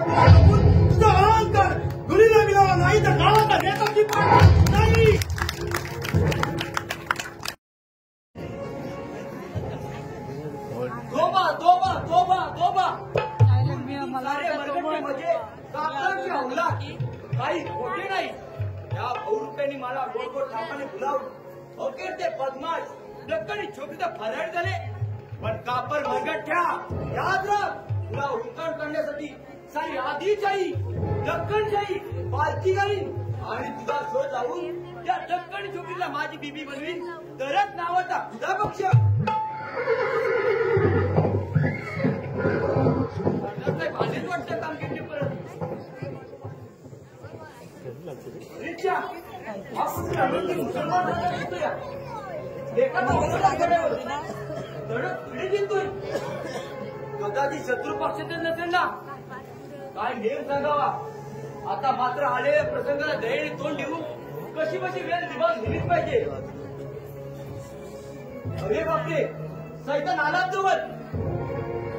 तुझा अहंकार धुळीला मिळाला नाही तर गावाचा नेताची पाठ नाही. धोबा धोबा धोबा धोबा म्हणजे कापडाची हवला काही खोटे नाही. या 100 रुपयांनी मला गोड गोड खापाने फुलावलं. अखेर ते बदमाश दक्कनी छोकरीचा फरार झाले. पण कापर मरगठ्या याद राख, तुला हुंकार करण्यासाठी सारी आदिलशाही, दक्कनशाही पालखी घालीन आणि तुझा शोध लावून त्या दक्कनी छोकरीला माझी बीबी बनवीन. तरच नावाचा खुदा पक्ष भांडेच वाटतं कामगिरी परत. रिक्षा आपण तुला मुसलमान दिसतोय. एखादा धडक पुढे जिंकतोय. कदाचित शत्रू पक्षाचे नसेल ना, काय नेम सांगावा. आता मात्र आलेल्या प्रसंगाला दयेने तोंड देऊन कशी वेळ विभाग दिलीच पाहिजे. अरे बापरे, सैतान आलाच जवळ.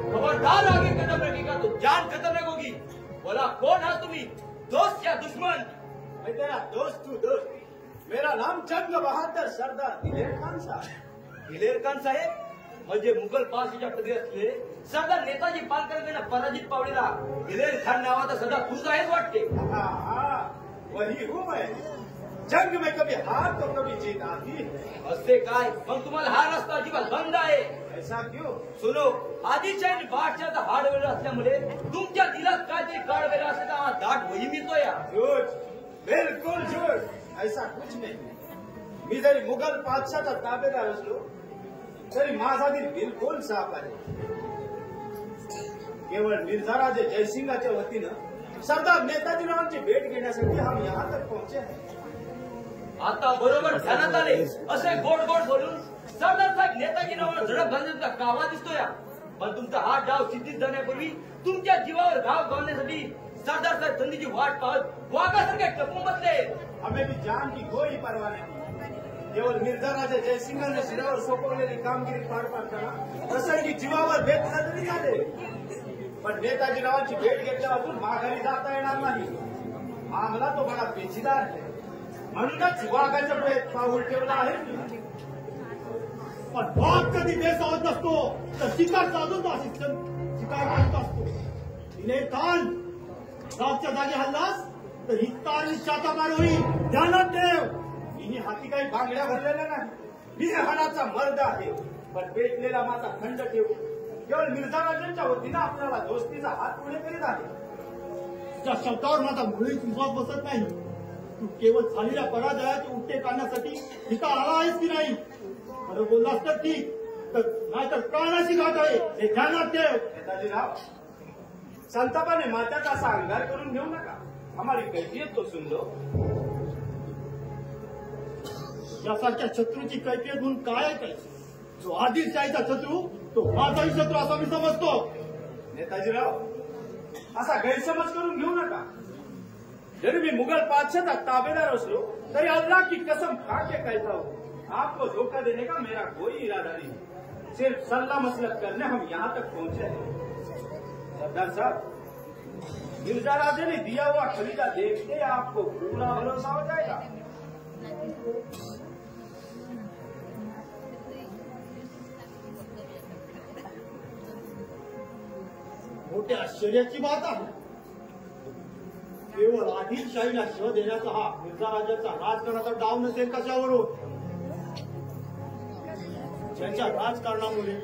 खबरदार आगे कदम रखेगा तो जान खत्म नहीं होगी. बोला कौन है तुम्ही, दोस्त या दुश्मन? मैं तेरा दोस्त हूँ दोस्त. मेरा नाम जंग बहादुर सरदार दिलेर खान साहब. दिलेर खान साहेब म्हणजे मुघल पालखीच्या पदरी असले सरदार नेताजी पालकरांना पराजित पावलेला दिलेर खान नावाचा सदा तूच आहेच वाटते. हाँ हाँ, वही हूँ मैं. जंग में कभी हार तो कभी जीत आती है. असे काय, मग तुम्हाला हा रस्ता अजिबात बंद आहे. ऐसा क्यों? सुनो, आदिलशाही बादशाहचा हाड वेगळा असल्यामुळे तुमच्या दिलात काहीतरी काळ वेगळा असल्याचा हा दाट वही मिळतोय. झूठ, बिल्कुल झूठ. ऐसा कुछ नहीं. मी जरी मुघल बादशाहचा ताबेदार असलो तरी माझा दिल बिलकुल साफ आहे. केवळ मिर्झाराजे जयसिंगाच्या वतीनं सरदार नेताजीरावांची भेट घेण्यासाठी हम यहाँ तक पहुंचे हैं. आता बरोबर ध्यानात आले. असे गोड गोड बोलून सरदार साहेब नेताजीरावांना झडप घालण्याचा कावा दिसतोय. पण तुमचा हा डाव सिद्धीत जाण्यापूर्वी तुमच्या जीवावर घाव घालण्यासाठी सरदार साहेब संधीची वाट पाहत वाघासारखे टपून बसले. हमें भी जान की कोई परवाह नहीं. केवळ मिर्झाराजे जयसिंगाने शिरावर सोपवलेली कामगिरी पार पाडताना प्रसंगी जीवावर भेट तरी झाले. पण नेताजीरावांची भेट घेतल्यापासून माघारी जाता येणार नाही. मामला तो बडा पेचीदार आहे. म्हणूनच वाघाच्या वेळेत पाऊल ठेवला आहे. पण वाघ कधी बेसावत नसतो तर शिकार साधून शिकार करत असतो. दिलेर खान, रातच्या जागी हल्लास तर हित्ता आणि शातामार होईल. ध्यानात ठेव. मी हाती काही बांगड्या भरलेल्या नाही. मी हाडाचा मर्द आहे. पण पेटलेला माझा खंड ठेवू केवळ मिर्झाराजांच्या वतीनं आपल्याला दोस्तीचा हात पुढे करीत आहे. तुझ्या शब्दावर माझा मुळीच विश्वास बसत नाही. तू केवळ झालेल्या पराजयाचे उठे काढण्यासाठी इथं आला आहेस की नाही? खरं बोललास तर ठीक, तर नाहीतर प्राणाची घाट आहे हे ध्यानात ठेव. नेताजीराव, संतापाने मात्याचा असा अंगार करून घेऊ नका. हमारी कैफियत तो सुन लो. यासारख्या शत्रूची कैफियत म्हणून काय ऐकायचं? जो आदिलशाहीचा शत्रू तो माझाही शत्रू असा मी समजतो. नेताजीराव, असा गैरसमज करून घेऊ नका. जरी मी मुगल बादशाह ताबेदार असलो तरी अल्लाह की कसम खा के कहता हूँ, आपको धोखा देने का मेरा कोई इरादा नहीं. सिर्फ सल्ला मसलत करने हम यहाँ तक पहुंचे हैं. सरदार साहब, मिर्ज़ाराजे ने दिया हुआ खरीदा देखते आपको पूरा भरोसा हो जाएगा. मोठ्या आश्चर्याची बात आहे. केवळ आदिलशाहीला शह देण्याचा हा मिर्झाराजाचा राजकारणाचा डाव नसेल कशावरून? ज्यांच्या राजकारणामुळे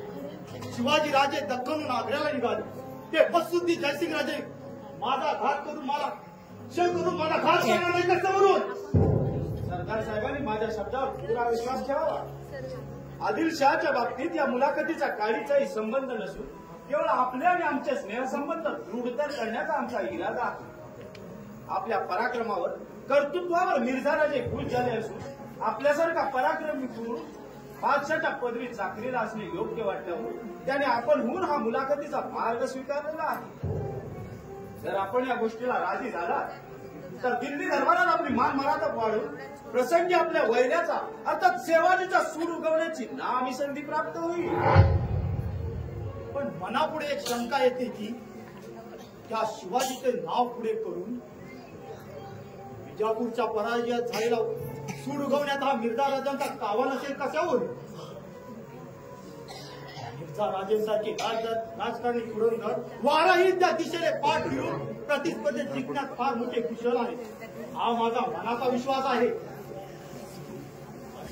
शिवाजी राजे दख्खनहून आग्र्याला निघाले ते बसुद्दीन जयसिंग राजे माझा घात करून मला घात करणार नाही कशावरून? सरदार साहेबांनी माझ्या शब्दावर पुरा विश्वास ठेवावा. आदिलशहाच्या बाबतीत या मुलाखतीचा काळीचाही संबंध नसून केवळ आपले आणि आमचे स्नेहसंबंध दृढतर करण्याचा आमचा इरादा आहे. आपल्या पराक्रमावर, कर्तृत्वावर मिर्झाराजे खुश झाले असून आपल्यासारखा पराक्रमी पुरुष बादशाच्या पदवी चाकरीला असणे योग्य वाटल्यामुळे त्याने आपण होऊन हा मुलाखतीचा मार्ग स्वीकारलेला आहे. जर आपण या गोष्टीला राजी झाला तर दिल्ली दरबारात आपली मान मर्यादा वाढून प्रसंगी आपल्या वैऱ्याचा अर्थात सेवाजीचा सूर उगवण्याची नामी संधी प्राप्त होईल. पण मनापुढे एक शंका येते की त्या शिवाजीचे नाव पुढे करून विजापूरच्या पराजयात झालेला सूड उगवण्याचा हा मिर्झाराजांचा कावा नसेल कशावर? मिर्झाराजेंसारखे राजकारणी पुरंदर वाराही त्या दिशेने पाठ फिरून प्रतिस्पर्धेत जिंकण्यात फार मोठे कुशल आहेत. हा माझा मनाचा विश्वास आहे.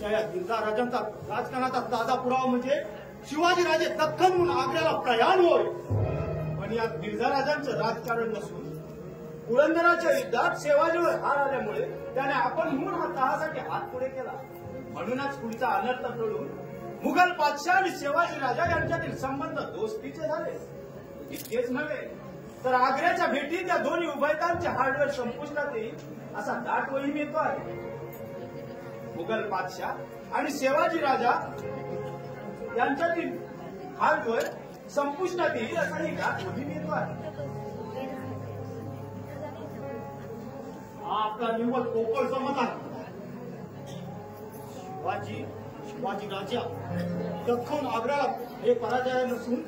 त्या गिरजा राजांचा राजकारणाचा ताजा पुरावा म्हणजे शिवाजीराजे दख्खनहून आग्र्याला प्रयाण होय. पण या गिरजा राजांचं राजकारण नसून पुरंदराच्या युद्धात शिवाजीवर हार आल्यामुळे त्याने आपण म्हणून हा तहासाठी हात पुढे केला. म्हणूनच पुढचा अनर्थ टळून मुघल बादशाह आणि शिवाजी राजा यांच्यातील संबंध दोस्तीचे झाले. इतकेच नव्हे तर आग्र्याच्या भेटीत या दोन्ही उभयतांचे हार्डवेअर संपुष्टात येईल असा दाट वहीम येतो आहे. मुघल बादशाह आणि शिवाजी राजा यांच्यातील हार्डवेअर संपुष्टात येईल असाही दाट वहीम येतो आहे. हा आपला निव्वळ पोकळ समज आहे. शिवाजी राजा दख्खन आग्र्याला हे पराजय नसून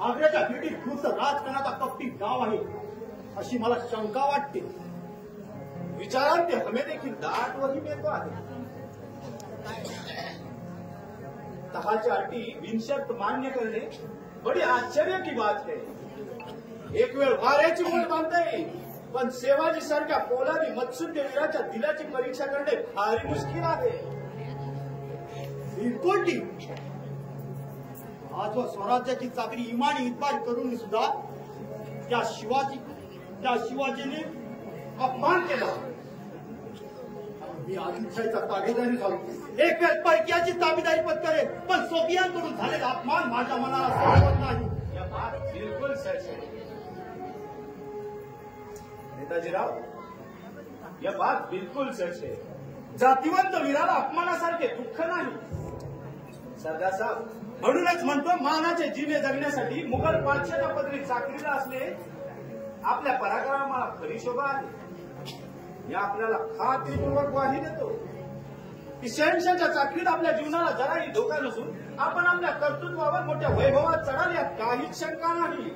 आग्र्याच्या भेटीत खुद्द राजकारणाचा कपटी गाव आहे अशी मला शंका वाटते. विचारांत हमे देखील दाट वहीम येतो आहे. तहाच्या अटी बिनशर्त मान्य करणे बडी आश्चर्य की बात है. एक वेळ वाऱ्याची बोट बांधता येईल पण शिवाजी सारख्या पोलादी मत्सुद्ध वीराच्या दिलाची परीक्षा करणे भारी मुश्किल आहे. बिलकुल ठीक. आज व स्वराज्याची चाकरी इमानी इतबार करून सुद्धा त्या शिवाजीने अपमान केला. मी आदिलशाहीचा ताबेदारी झालो. एक वेळ परक्याची ताबेदारी पत्करेल पण सोफियांकडून झालेला अपमान माझ्या मनाला सोडवत नाही. या बात बिलकुल सच है नेताजीराव. या बात बिलकुल सच है. जातिवंत वीराला अपमानासारखे दुःख नाही. सरदार साहेब म्हणूनच म्हणतो मानाचे जीने जगण्यासाठी मुघल बादशाच्या पदरी चाकरीला असणे आपल्या पराक्रमाला खरी शोभा आहे. या आपल्याला खात्रीपूर्वक ग्वाही देतो की शहनशाहच्या चाकरीत आपल्या जीवनाला जराही धोका नसून आपण आपल्या कर्तृत्वावर मोठ्या वैभवात चढाल यात काहीच शंका नाही.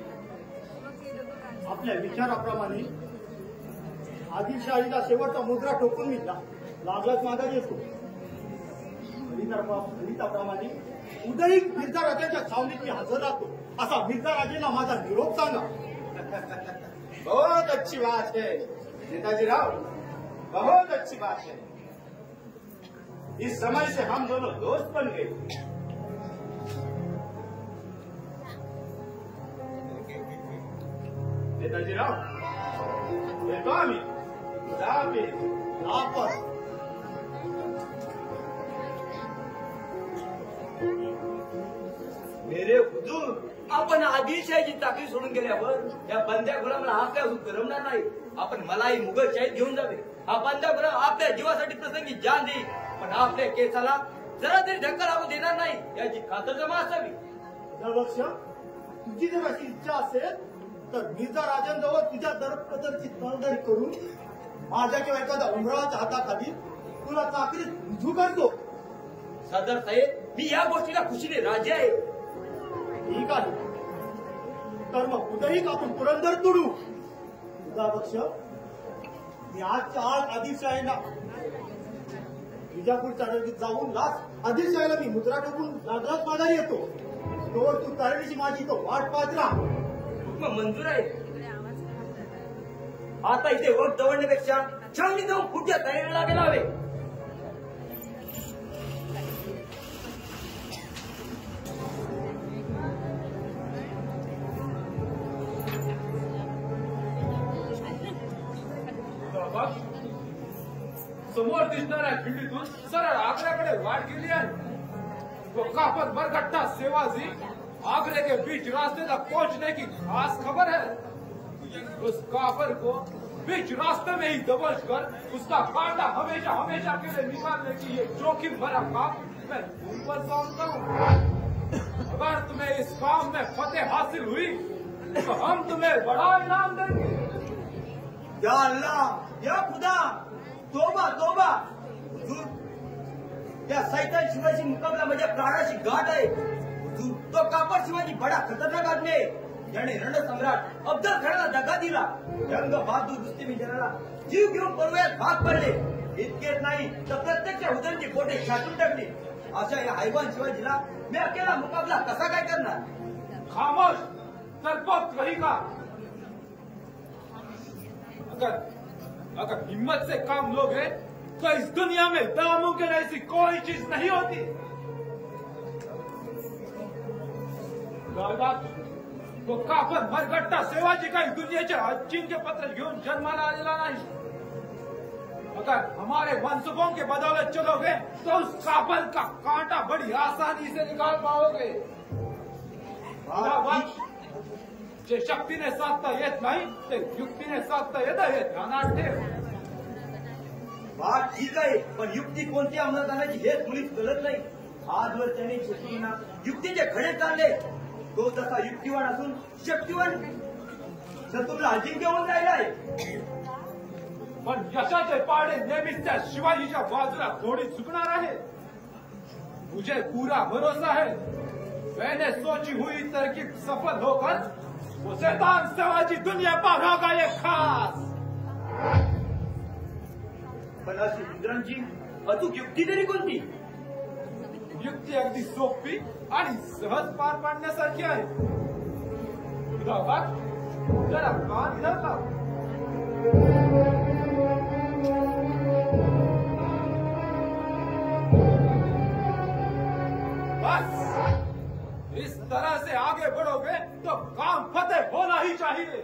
आपल्या विचाराप्रमाणे आदिलशाहीला शेवटचा मुद्रा ठोकून मी लागलाच माघारी येतो. फलिताप्रमाणे उदयी मिर्झा राजाच्या छावणीत मी हजर राहतो असा मिर्झा राजेला माझा निरोप सांगा. बहुत अच्छी बात है नेताजीराव. बहुत अच्छी बात है. इस समय से हम दोनों दोस्त बन गए. नेताजीराव येतो आम्ही. मेरे हुजूर, आपण आदिलशाहीची चाकरी सोडून गेल्यावर या बंद्या गुलामला आपल्या करमणार नाही. आपण मलाही मुघलशाहीत घेऊन जावे. हा बंद्या गुलाम आपल्या जीवासाठी प्रसंगी जान देईल पण आपल्या केसाला जरा तरी धक्का लागू देणार नाही याची खातरजमा असावी. तुझी जर अशी इच्छा असेल तर मिर्झा राजांजवळ तुझ्या दरपदरची तळदारी करून माझ्या किंवा एखाद्या उमराच्या हाताखाली तुला चाकरीत रुजू करतो. सरदार साहेब मी या गोष्टीला खुशीने राजी आहे. ठीक आहे तर मग उद्याही आपण पुरंदर तोडू. तुझा पक्ष मी आजच्या आज आदिलशाहीला विजापूरच्या नदीत जाऊन लाच आदिलशाहीला मी मुद्रा ठोकून लागलाच माघारी येतो. तोवर तू तारणीची माझी तो वाट पाहत राहा. मग मंजूर आहे. आता इथे वक्त दवडण्यापेक्षा छावणी जाऊन पुढच्या तयारीला गेला हवे. समोर दिसणाऱ्या खिंडीतून सरळ आग्र्याकडे वाट गेली आहे. वो काफत बरगट्टा शिवाजी आगरे के बीच रास्ते तक पहुंचने की खास खबर है. उस काफर को बीच रास्ते में ही दबोच कर उसका कांटा हमेशा हमेशा के लिए निकालने की ये जोखिम भरा काम मैं तुम पर सौंपता हूँ. अगर तुम्हें इस काम में फतेह हासिल हुई तो हम तुम्हें बड़ा इनाम देंगे. या अल्लाह या खुदा तोबा तोबा. हुजूर या सैतान शिवाजी मुकाबला म्हणजे प्राणाची गाठ आहे. हुजूर तो कापड शिवाजी बडा खतरनाक आदमी आहे. याने रणसम्राट अफजल खानाला दगा दिला. रंग बहादूर रुस्तमी जनाला जीव घेऊन पळवयात भाग पडले. इतकेच नाही तर प्रत्यक्ष हुजूरची पोटे छाटून टाकली. अशा या हैवान शिवाजीला मी अकेला मुकाबला कसा काय करणार. खामोश तरबत रहेगा. अगर हिम्मत से काम लोगे तो इस दुनिया में नामुमकिन ऐसी कोई चीज नहीं होती। तो काफर मरगट्टा सेवाजी काही दुनियेचे अचिंक्य पत्र घेऊन जन्माला आलेला नाही। अगर हमारे मनसुबों के बदौलत चलोगे तो उस काफर का कांटा बड़ी आसानी से निकाल पाओगे। जे शक्तीने साधता येत नाही ते युक्तीने साधता येतं हे ध्यानात ठेव। बात ठीक आहे, पण युक्ती कोणती अंमलात आणायची हेच मुळीच कळत नाही। आजवर त्याने शेतीना युक्तीचे खडे चालले, तो तसा युक्तिवान असून शक्तिवान शत्रूला अजिंक्य होऊन राहिलाय। पण यशाचे पाडे नेहमीच त्या शिवाजीच्या बाजूला थोडी चुकणार आहे। मुझे पूरा भरोसा है, मैंने सोची हुई तरकीब सफल होकर वो शैतान शिवाजी दुनिया पर होगा ये खास। पण अशी रुद्रांची अचूक युक्ती तरी कोणती? युक्ती अगदी सोपी आणि सहज पार पाडण्यासारखी आहे। जरा कान इधर लाव। बस इस तरह से आगे बढ़ोगे तो काम फतेह होना ही चाहिए।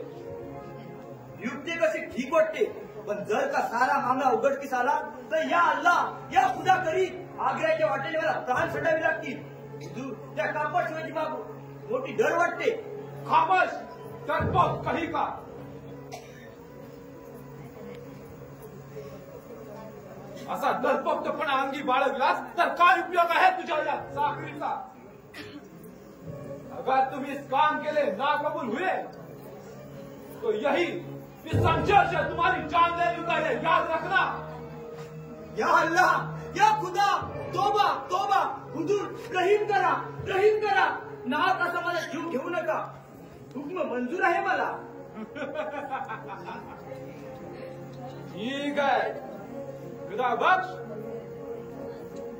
युक्ती कशी ठीक वाटते, पण जर का सारा मामला उघडकीस आला तर या अल्लाह या खुदा करी आग्र्याच्या वाटेने मला प्राण सोडावे लागतील। हुजूर, त्या कापड शिवाजी बाबू मोठी डर वाटते। खामोश, डरपोक कहीं का। असा डरपोकपणा अंगी बाळगलास तर काय उपयोग आहे तुझ्या या चाकरीचा। अगर तुम इस काम के लिए नाकबूल हुए तो यही इस संशय से तुम्हारी जान ले लूंगा, ये याद रखना। या अल्लाह या खुदा, तोबा तोबा, हुजूर रहीम करा, रहीम करा। नाक असं मला जीव घेऊ नका, हुक्म मंजूर आहे मला। ठीक है, खुदा बख्श।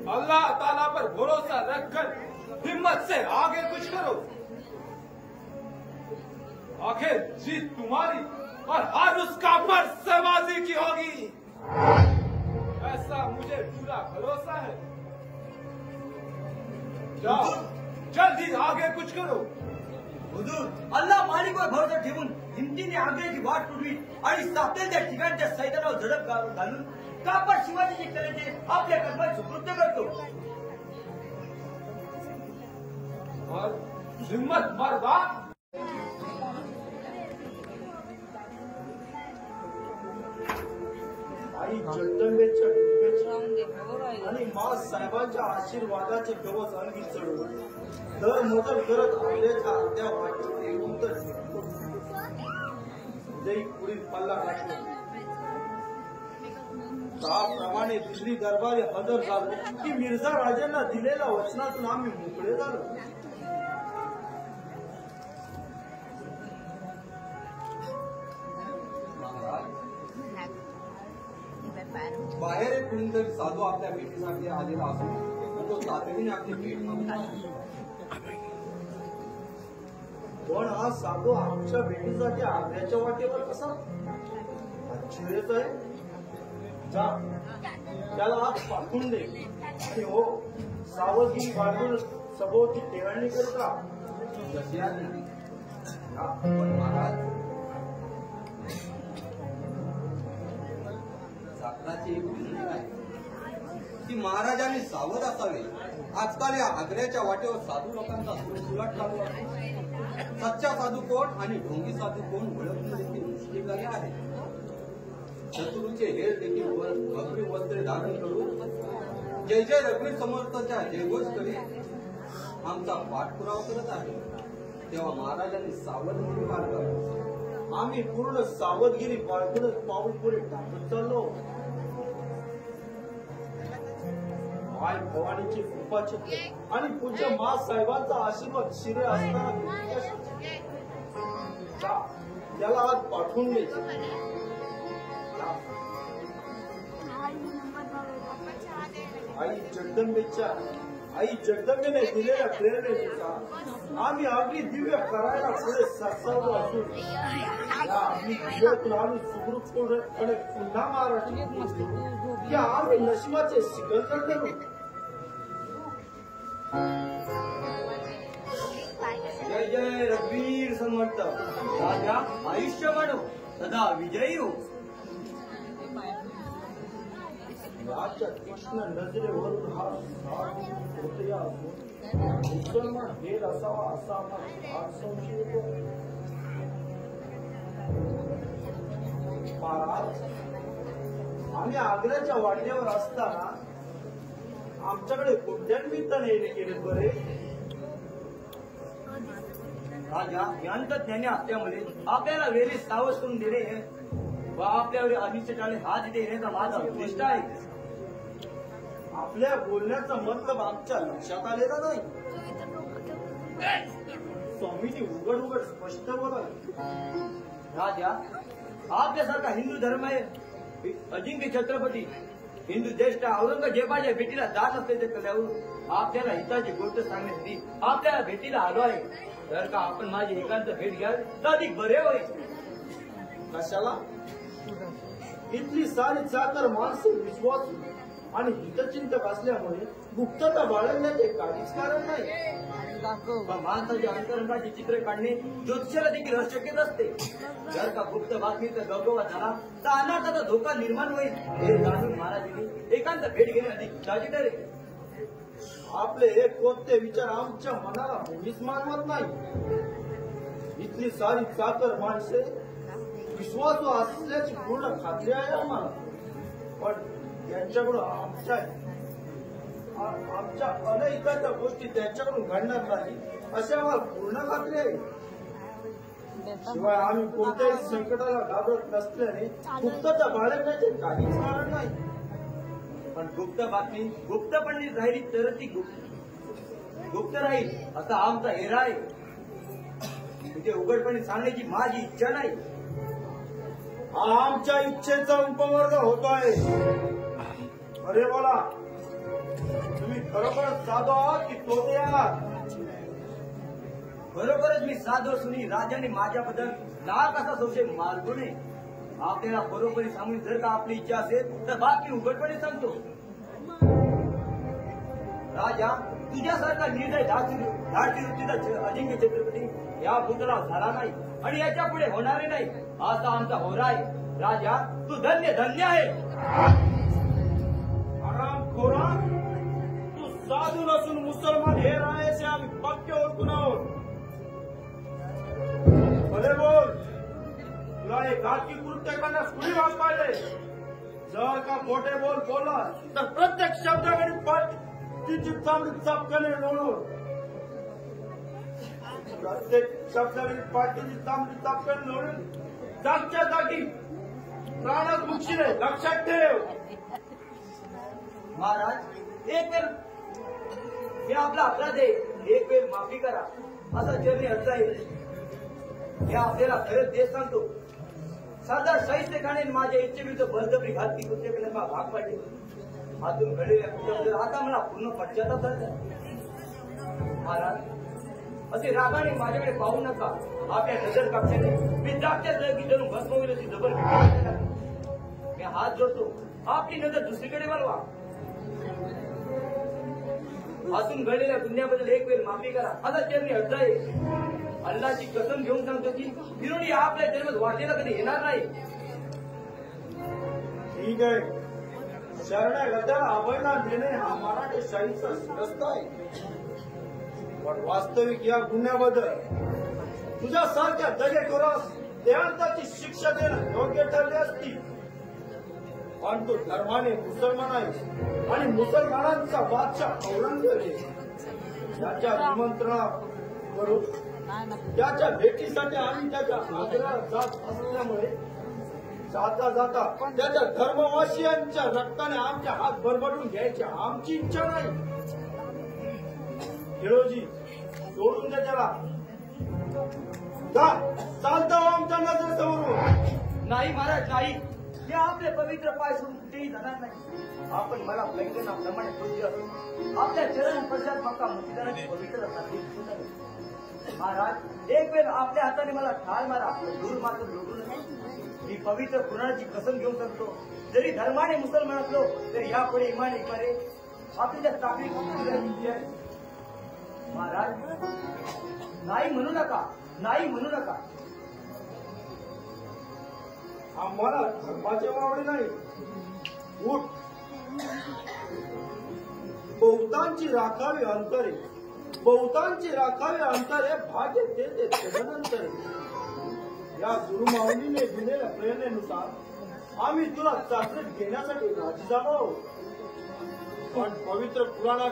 अल्लाह ताला पर भरोसा रखकर हिम्मत से आगे कुछ करो। आखिर जीत तुम्हारी और हर उस काफर शिवाजी की होगी, ऐसा मुझे पूरा भरोसा है। जाओ जल्दी आगे कुछ करो। हुजूर, अल्लाह मालिकवर भरोसा ठेवून हिमतीने आग्र्याची वाट पुरवी आणि सापडेल त्या ठिकाणच्या सैतानावर झडप घालून कापड शिवाजीचे कलेचे आपल्या कर्मात सुकृत्य करतो। और हिम्मत मर्दा आई जगदंबेच्या कृपेची आणि मा साहेबांच्या आशीर्वादाचे गवस अंगी चढवून दर मोदर करत आपल्याच्या त्या वाटेवर येऊन तर उद्याही पुढील पल्ला गाठला। त्याप्रमाणे दिल्ली दरबारी हजर झालो की मिर्झा राजांना दिलेल्या वचनातून आम्ही मोकळे झालो। बाहेर एक कोणीतरी साधू आपल्या भेटीसाठी आलेला असून तो तातडीने आपली भेट मागत आहे। पण हा साधू आमच्या भेटीसाठी आग्र्याच्या वाटेवर कसा? आश्चर्यच आहे। जा त्याला आज पाठवून दे आणि हो सावधगिरी बाळगून सभोवती टेहळणी करत राहा। जशी आली पण महाराज शास्त्राची एक विनंती आहे की महाराजांनी सावध असावे। आजकाल या आग्र्याच्या वाटेवर साधू लोकांचा सुलट चालू आहे। सच्चा साधू कोण आणि ढोंगी साधू कोण ओळखणे देखील मुश्किल आहे। शत्रूचे हेर देखील भगवी वस्त्रे धारण करून जय जय रघुवीर समर्थाच्या जयघोष करीत आमचा पाठपुरावा करत आहे, तेव्हा महाराजांनी सावधगिरी बाळगावी। आम्ही पूर्ण सावधगिरी बाळगूनच पाऊल पुढे टाकत चाललो। माय भवानीची कृपाची आणि पूज्य मा साहेबांचा आशीर्वाद शिरे असताना जा, त्याला आज पाठवून दे। आई जगदंबेच्या आई जगदंबेने दिलेल्या प्रेरणेनुसार आम्ही अगदी दिव्य करायला पुढे सरसावलो असून आम्ही दिव्यातून आम्ही सुखरूपपणे पुन्हा महाराष्ट्रात पोहोचलो की आम्ही नशिबाचे सिकंदर करू. जय जय रघुवीर समर्थ राजा आयुष्य वाढो सदा विजयी हो. राजच्या तीक्ष्ण नजरेवरून हा हृदय असून मुसलमान हेर असावा असा आम्हाला संशय येतो. महाराज, आम्ही आग्र्याच्या वाटेवर असताना आमच्याकडे कोणत्या निमित्ताने येणे केले बरे? राजा यांत ज्ञानी असल्यामुळे आपल्याला वेळी सावध करून देणे व आपल्यावर अनिष्टाने हात देण्याचा माझा उद्दिष्ट आहे. आपल्या बोलण्याचा मतलब आमच्या लक्षात आलेला नाही. स्वामीजी उघड उघड स्पष्ट बोला. राजा आपल्यासारखा हिंदू धर्म आहे अजिंक्य छत्रपती हिंदू ज्येष्ठ औरंगजेबाच्या भेटीला जात असल्याचे कळल्यावर आपल्याला हिताची गोष्ट सांगण्यासाठी आपल्याला भेटीला आलो आहे. जर का आपण माझी एकांत भेट घ्याल तर अधिक बरे होईल. कशाला? इथली सारी चाकर माणसे विश्वासू आणि हितचिंतक असल्यामुळे गुप्तता बाळगण्याचे काहीच कारण नाही. पण माणसाच्या अंतरंगाची चित्र काढणे ज्योतिषाला देखील अशक्यच असते. जर का गुप्त बातमीचा गौरव झाला तर अनाथाचा धोका निर्माण होईल. हे जाणून महाराजांनी एकांत भेट घेणे अधिक ताजी ठरेल. आपले हे कोणते विचार आमच्या मनाला मुळीच मानवत नाही. इथली सारी चाकर माणसे विश्वासू असल्याची पूर्ण खात्री आहे आम्हाला. पण यांच्याकडून आमच्या अनहिताच्या गोष्टी त्यांच्याकडून घडणार नाही अशी आम्हाला पूर्ण खात्री आहे. शिवाय आम्ही कोणत्याही संकटाला घाबरत नसल्याने गुप्तता बाळगण्याचे काहीच कारण नाही. पण गुप्त बातमी गुप्तपणे राहिली तर ती गुप्त राहील असा आमचा हेरा आहे. तिथे उघडपणे सांगण्याची माझी इच्छा नाही. आमच्या इच्छेचा उपवर्ग होतोय. अरे बोला, तुम्ही खरोखर साधो आहात की तोते आहात? बरोबरच मी साधो सुनी राजाने माझ्याबद्दल लाख असा संशय मानतो नये. आपल्याला बरोबरी सांगून जर का आपली इच्छा असेल तर बाकी उघडपणे सांगतो. राजा तुझ्यासारखा निर्णय धाडसी वृत्तीचा अजिंक्य छत्रपती या भूतलावर झाला नाही आणि याच्या पुढे होणारे नाही असा आमचा होरा आहे. राजा तू धन्य धन्य आहे. आरामखोरा, तू साधू नसून मुसलमान हे राहायचे आम्ही पक्के ओळखून आहोत. भले बोल, तुला हे घातकी कृत्य करण्यास कुणी भाग पाडले? जर का खोटे बोलला तर प्रत्येक शब्दाकडे पाठ तिची चांगली चपकने लोळून प्रत्येक शब्दाकडे पाठीची चांगली चपकन लोळून जागच्या जागी प्राणात मुक्षीने लक्षात ठेव. महाराज एक वेळ हे आपला अपराध आहे. एक वेळ माफी करा असा चरणी अर्ज आहे. हे आपल्याला खरंच देश सांगतो. सरदार शाहिस्ते खाने माझ्या इच्छेविरुद्ध बळजबरी घातकी कृत्य करण्यास मला भाग पाडले. हातून घडलेल्या कृत्याबद्दल आता मला पूर्ण पश्चाताप झाला. महाराज असे रागाने माझ्याकडे पाहू नका. आपल्या नजर कक्षाने मी जागच्या जागी धरून भस्म होईल अशी जबर मी हात जोडतो. आपली नजर दुसरीकडे वळवा. हातून घडलेल्या गुन्ह्याबद्दल एक वेळ माफी करा असा चरणी अर्ज आहे. अल्लाची कसम घेऊन सांगतो की फिरून आपल्या जन्मात वाटेला कधी येणार नाही. ठीक आहे, शरण्या गद्याला अभयना देणे हा मराठी शाहीचा शिरस्त आहे. पण वास्तविक या गुन्ह्याबद्दल तुझ्यासारख्या दगेखोरास देहांताची शिक्षा देणं योग्य ठरले असती. पण तो धर्माने मुसलमान आहे आणि मुसलमानांचा बादशाह औरंगजेब त्याच्या निमंत्रणावरून त्याच्या भेटीसाठी आम्ही त्याच्या आग्र्याला जात असल्यामुळे जाता जाता त्याच्या धर्मवासियांच्या रक्ताने आमच्या हात भरभरून घ्यायची आमची इच्छा नाही. हिरोजी सोडून द्या त्याला. चालतो आमच्या नजरेसमोरून. नाही महाराज नाही. मी आपले पवित्र पाय सोडून कुठेही जाणार नाही. आपण मला लंघनाप्रमाणे पूज्य असून आपल्या चरण स्पर्शात फक्त मुक्तीदाराची पवित्र साखळी दिसून आली. महाराज, एक वेळ आपल्या हाताने मला ठार मारा, दूर मात्र लोटू नये. मी पवित्र पुराणाची कसम घेऊन सांगतो, जरी धर्माने मुसलमान असलो तरी यापुढे इमान इमारे आपल्या चाकरी आहे. महाराज, नाही म्हणू नका, नाही म्हणू नका. आम्हाला धर्माचे वावडे नाही. उठ. बहुतांची राखावी अंतरे, बहुतांची राखावी अंतरे, भाग्य ते तदनंतर. या गुरुमाऊलीने दिलेल्या प्रेरणेनुसार आम्ही तुला चाचणीत घेण्यासाठी राजी झालो. पण पवित्र पुराणाला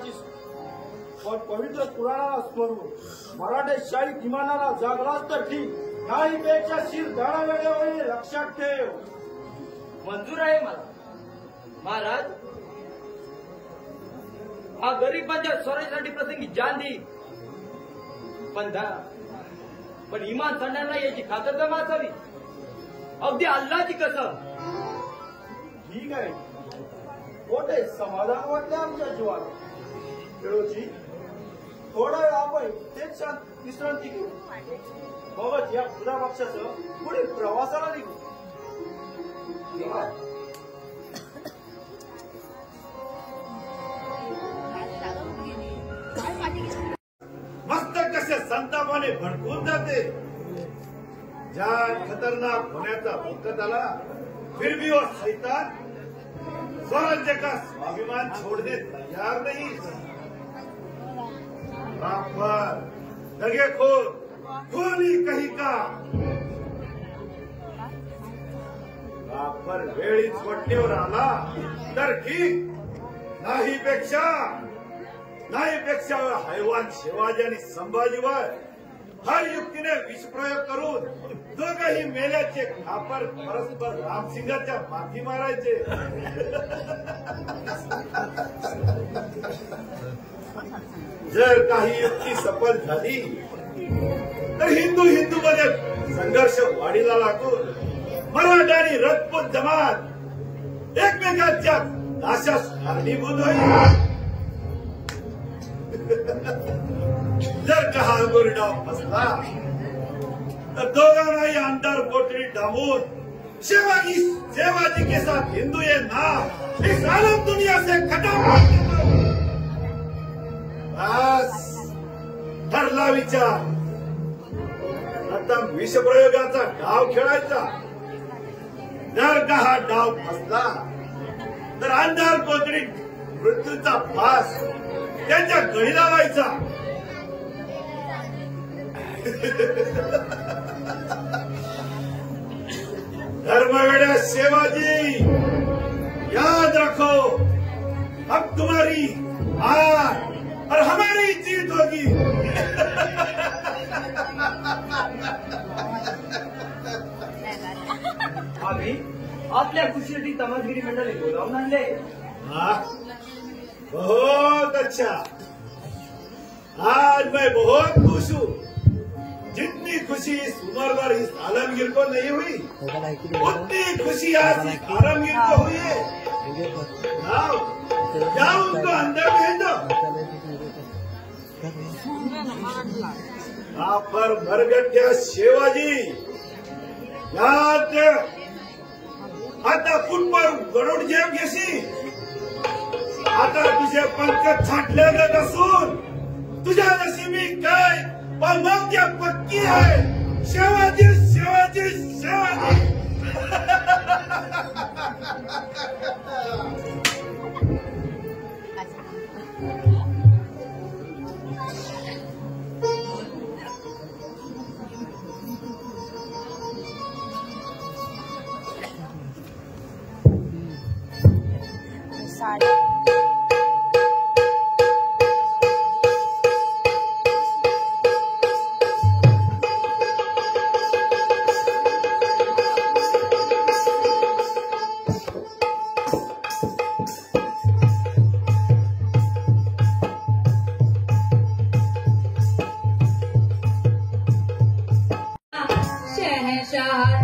स्मरून मराठेशाही किमानाला जागलास तर ठीक, नाहीपेक्षा शिर धडा वेळेवर लक्षात ठेव. मंजूर आहे मला. महाराज, हा गरीबांच्या स्वराज्यासाठी प्रसंगी जान देईल, पण इमान चढणार नाही याची खातरजमा असावी. अगदी अल्लाची कसम. ठीक आहे, मोठे समाधान वाटले आमच्या जीवाला. खेळोजी, थोडा वेळ आपण तेच शांत विश्रांती घेऊ, मगच या खुदा पक्षासह पुढील प्रवासाला निघू. मस्त कसे संतापाने भडकून जाते. ज्या खतरनाक होण्याचा वखत आला, फिर भी वो शैतान स्वराज्य का स्वाभिमान छोड़ने तैयार नहीं. रामभर दगेखोर खूनी कही का रामभर वेळीच वटणीवर आला तर ठीक, नाहीपेक्षा हैवान शिवाजी आणि संभाजीवर हर युक्तीने विषप्रयोग करून दोघंही मेल्याचे खापर परस्पर रामसिंगाच्या माथी मारायचे. जर काही युक्ती सफल झाली तर हिंदू मध्ये संघर्ष वाढीला लागून मराठा आणि राजपूत जमात एकमेकांच्या नाशास कारणीभूत होईल. जर का हा गोरीडाव फसला तर दोघांनाही अंतर पोटरी डांबून शिवाजी के साथ हिंदू ये नाम इस आलम दुनिया से खत्म कर देता. बस ठरला विचार. आता विषप्रयोगाचा डाव खेळायचा. जर का हा डाव फसला तर अंधार पोतडी मृत्यूचा फास त्यांच्या गळी लावायचा. धर्मवेड्या शिवाजी, याद रखो, अब तुम्हारी हार और हमारी जीत होगी. आम्ही आपल्या खुशीसाठी तमासगिरी मंडळी बोलावून आणले. बहुत अच्छा. आज मैं बहुत खुश हूँ. जितनी खुशी इस उम्र भर इस आलमगीर को नहीं हुई, उतनी खुशी आज इस आलमगीर को हुई है. जाओ उनको अंदर भेज दो. पर मरगट्या शिवाजी, याद आता फुटवर गरुड जेम घेशी. आता तुझे पंख छाटले जात असून तुझ्या नशिबी काय पण मौत्या पक्की आहे. शिवाजी शिवाजी शिवाजी. शहंशाह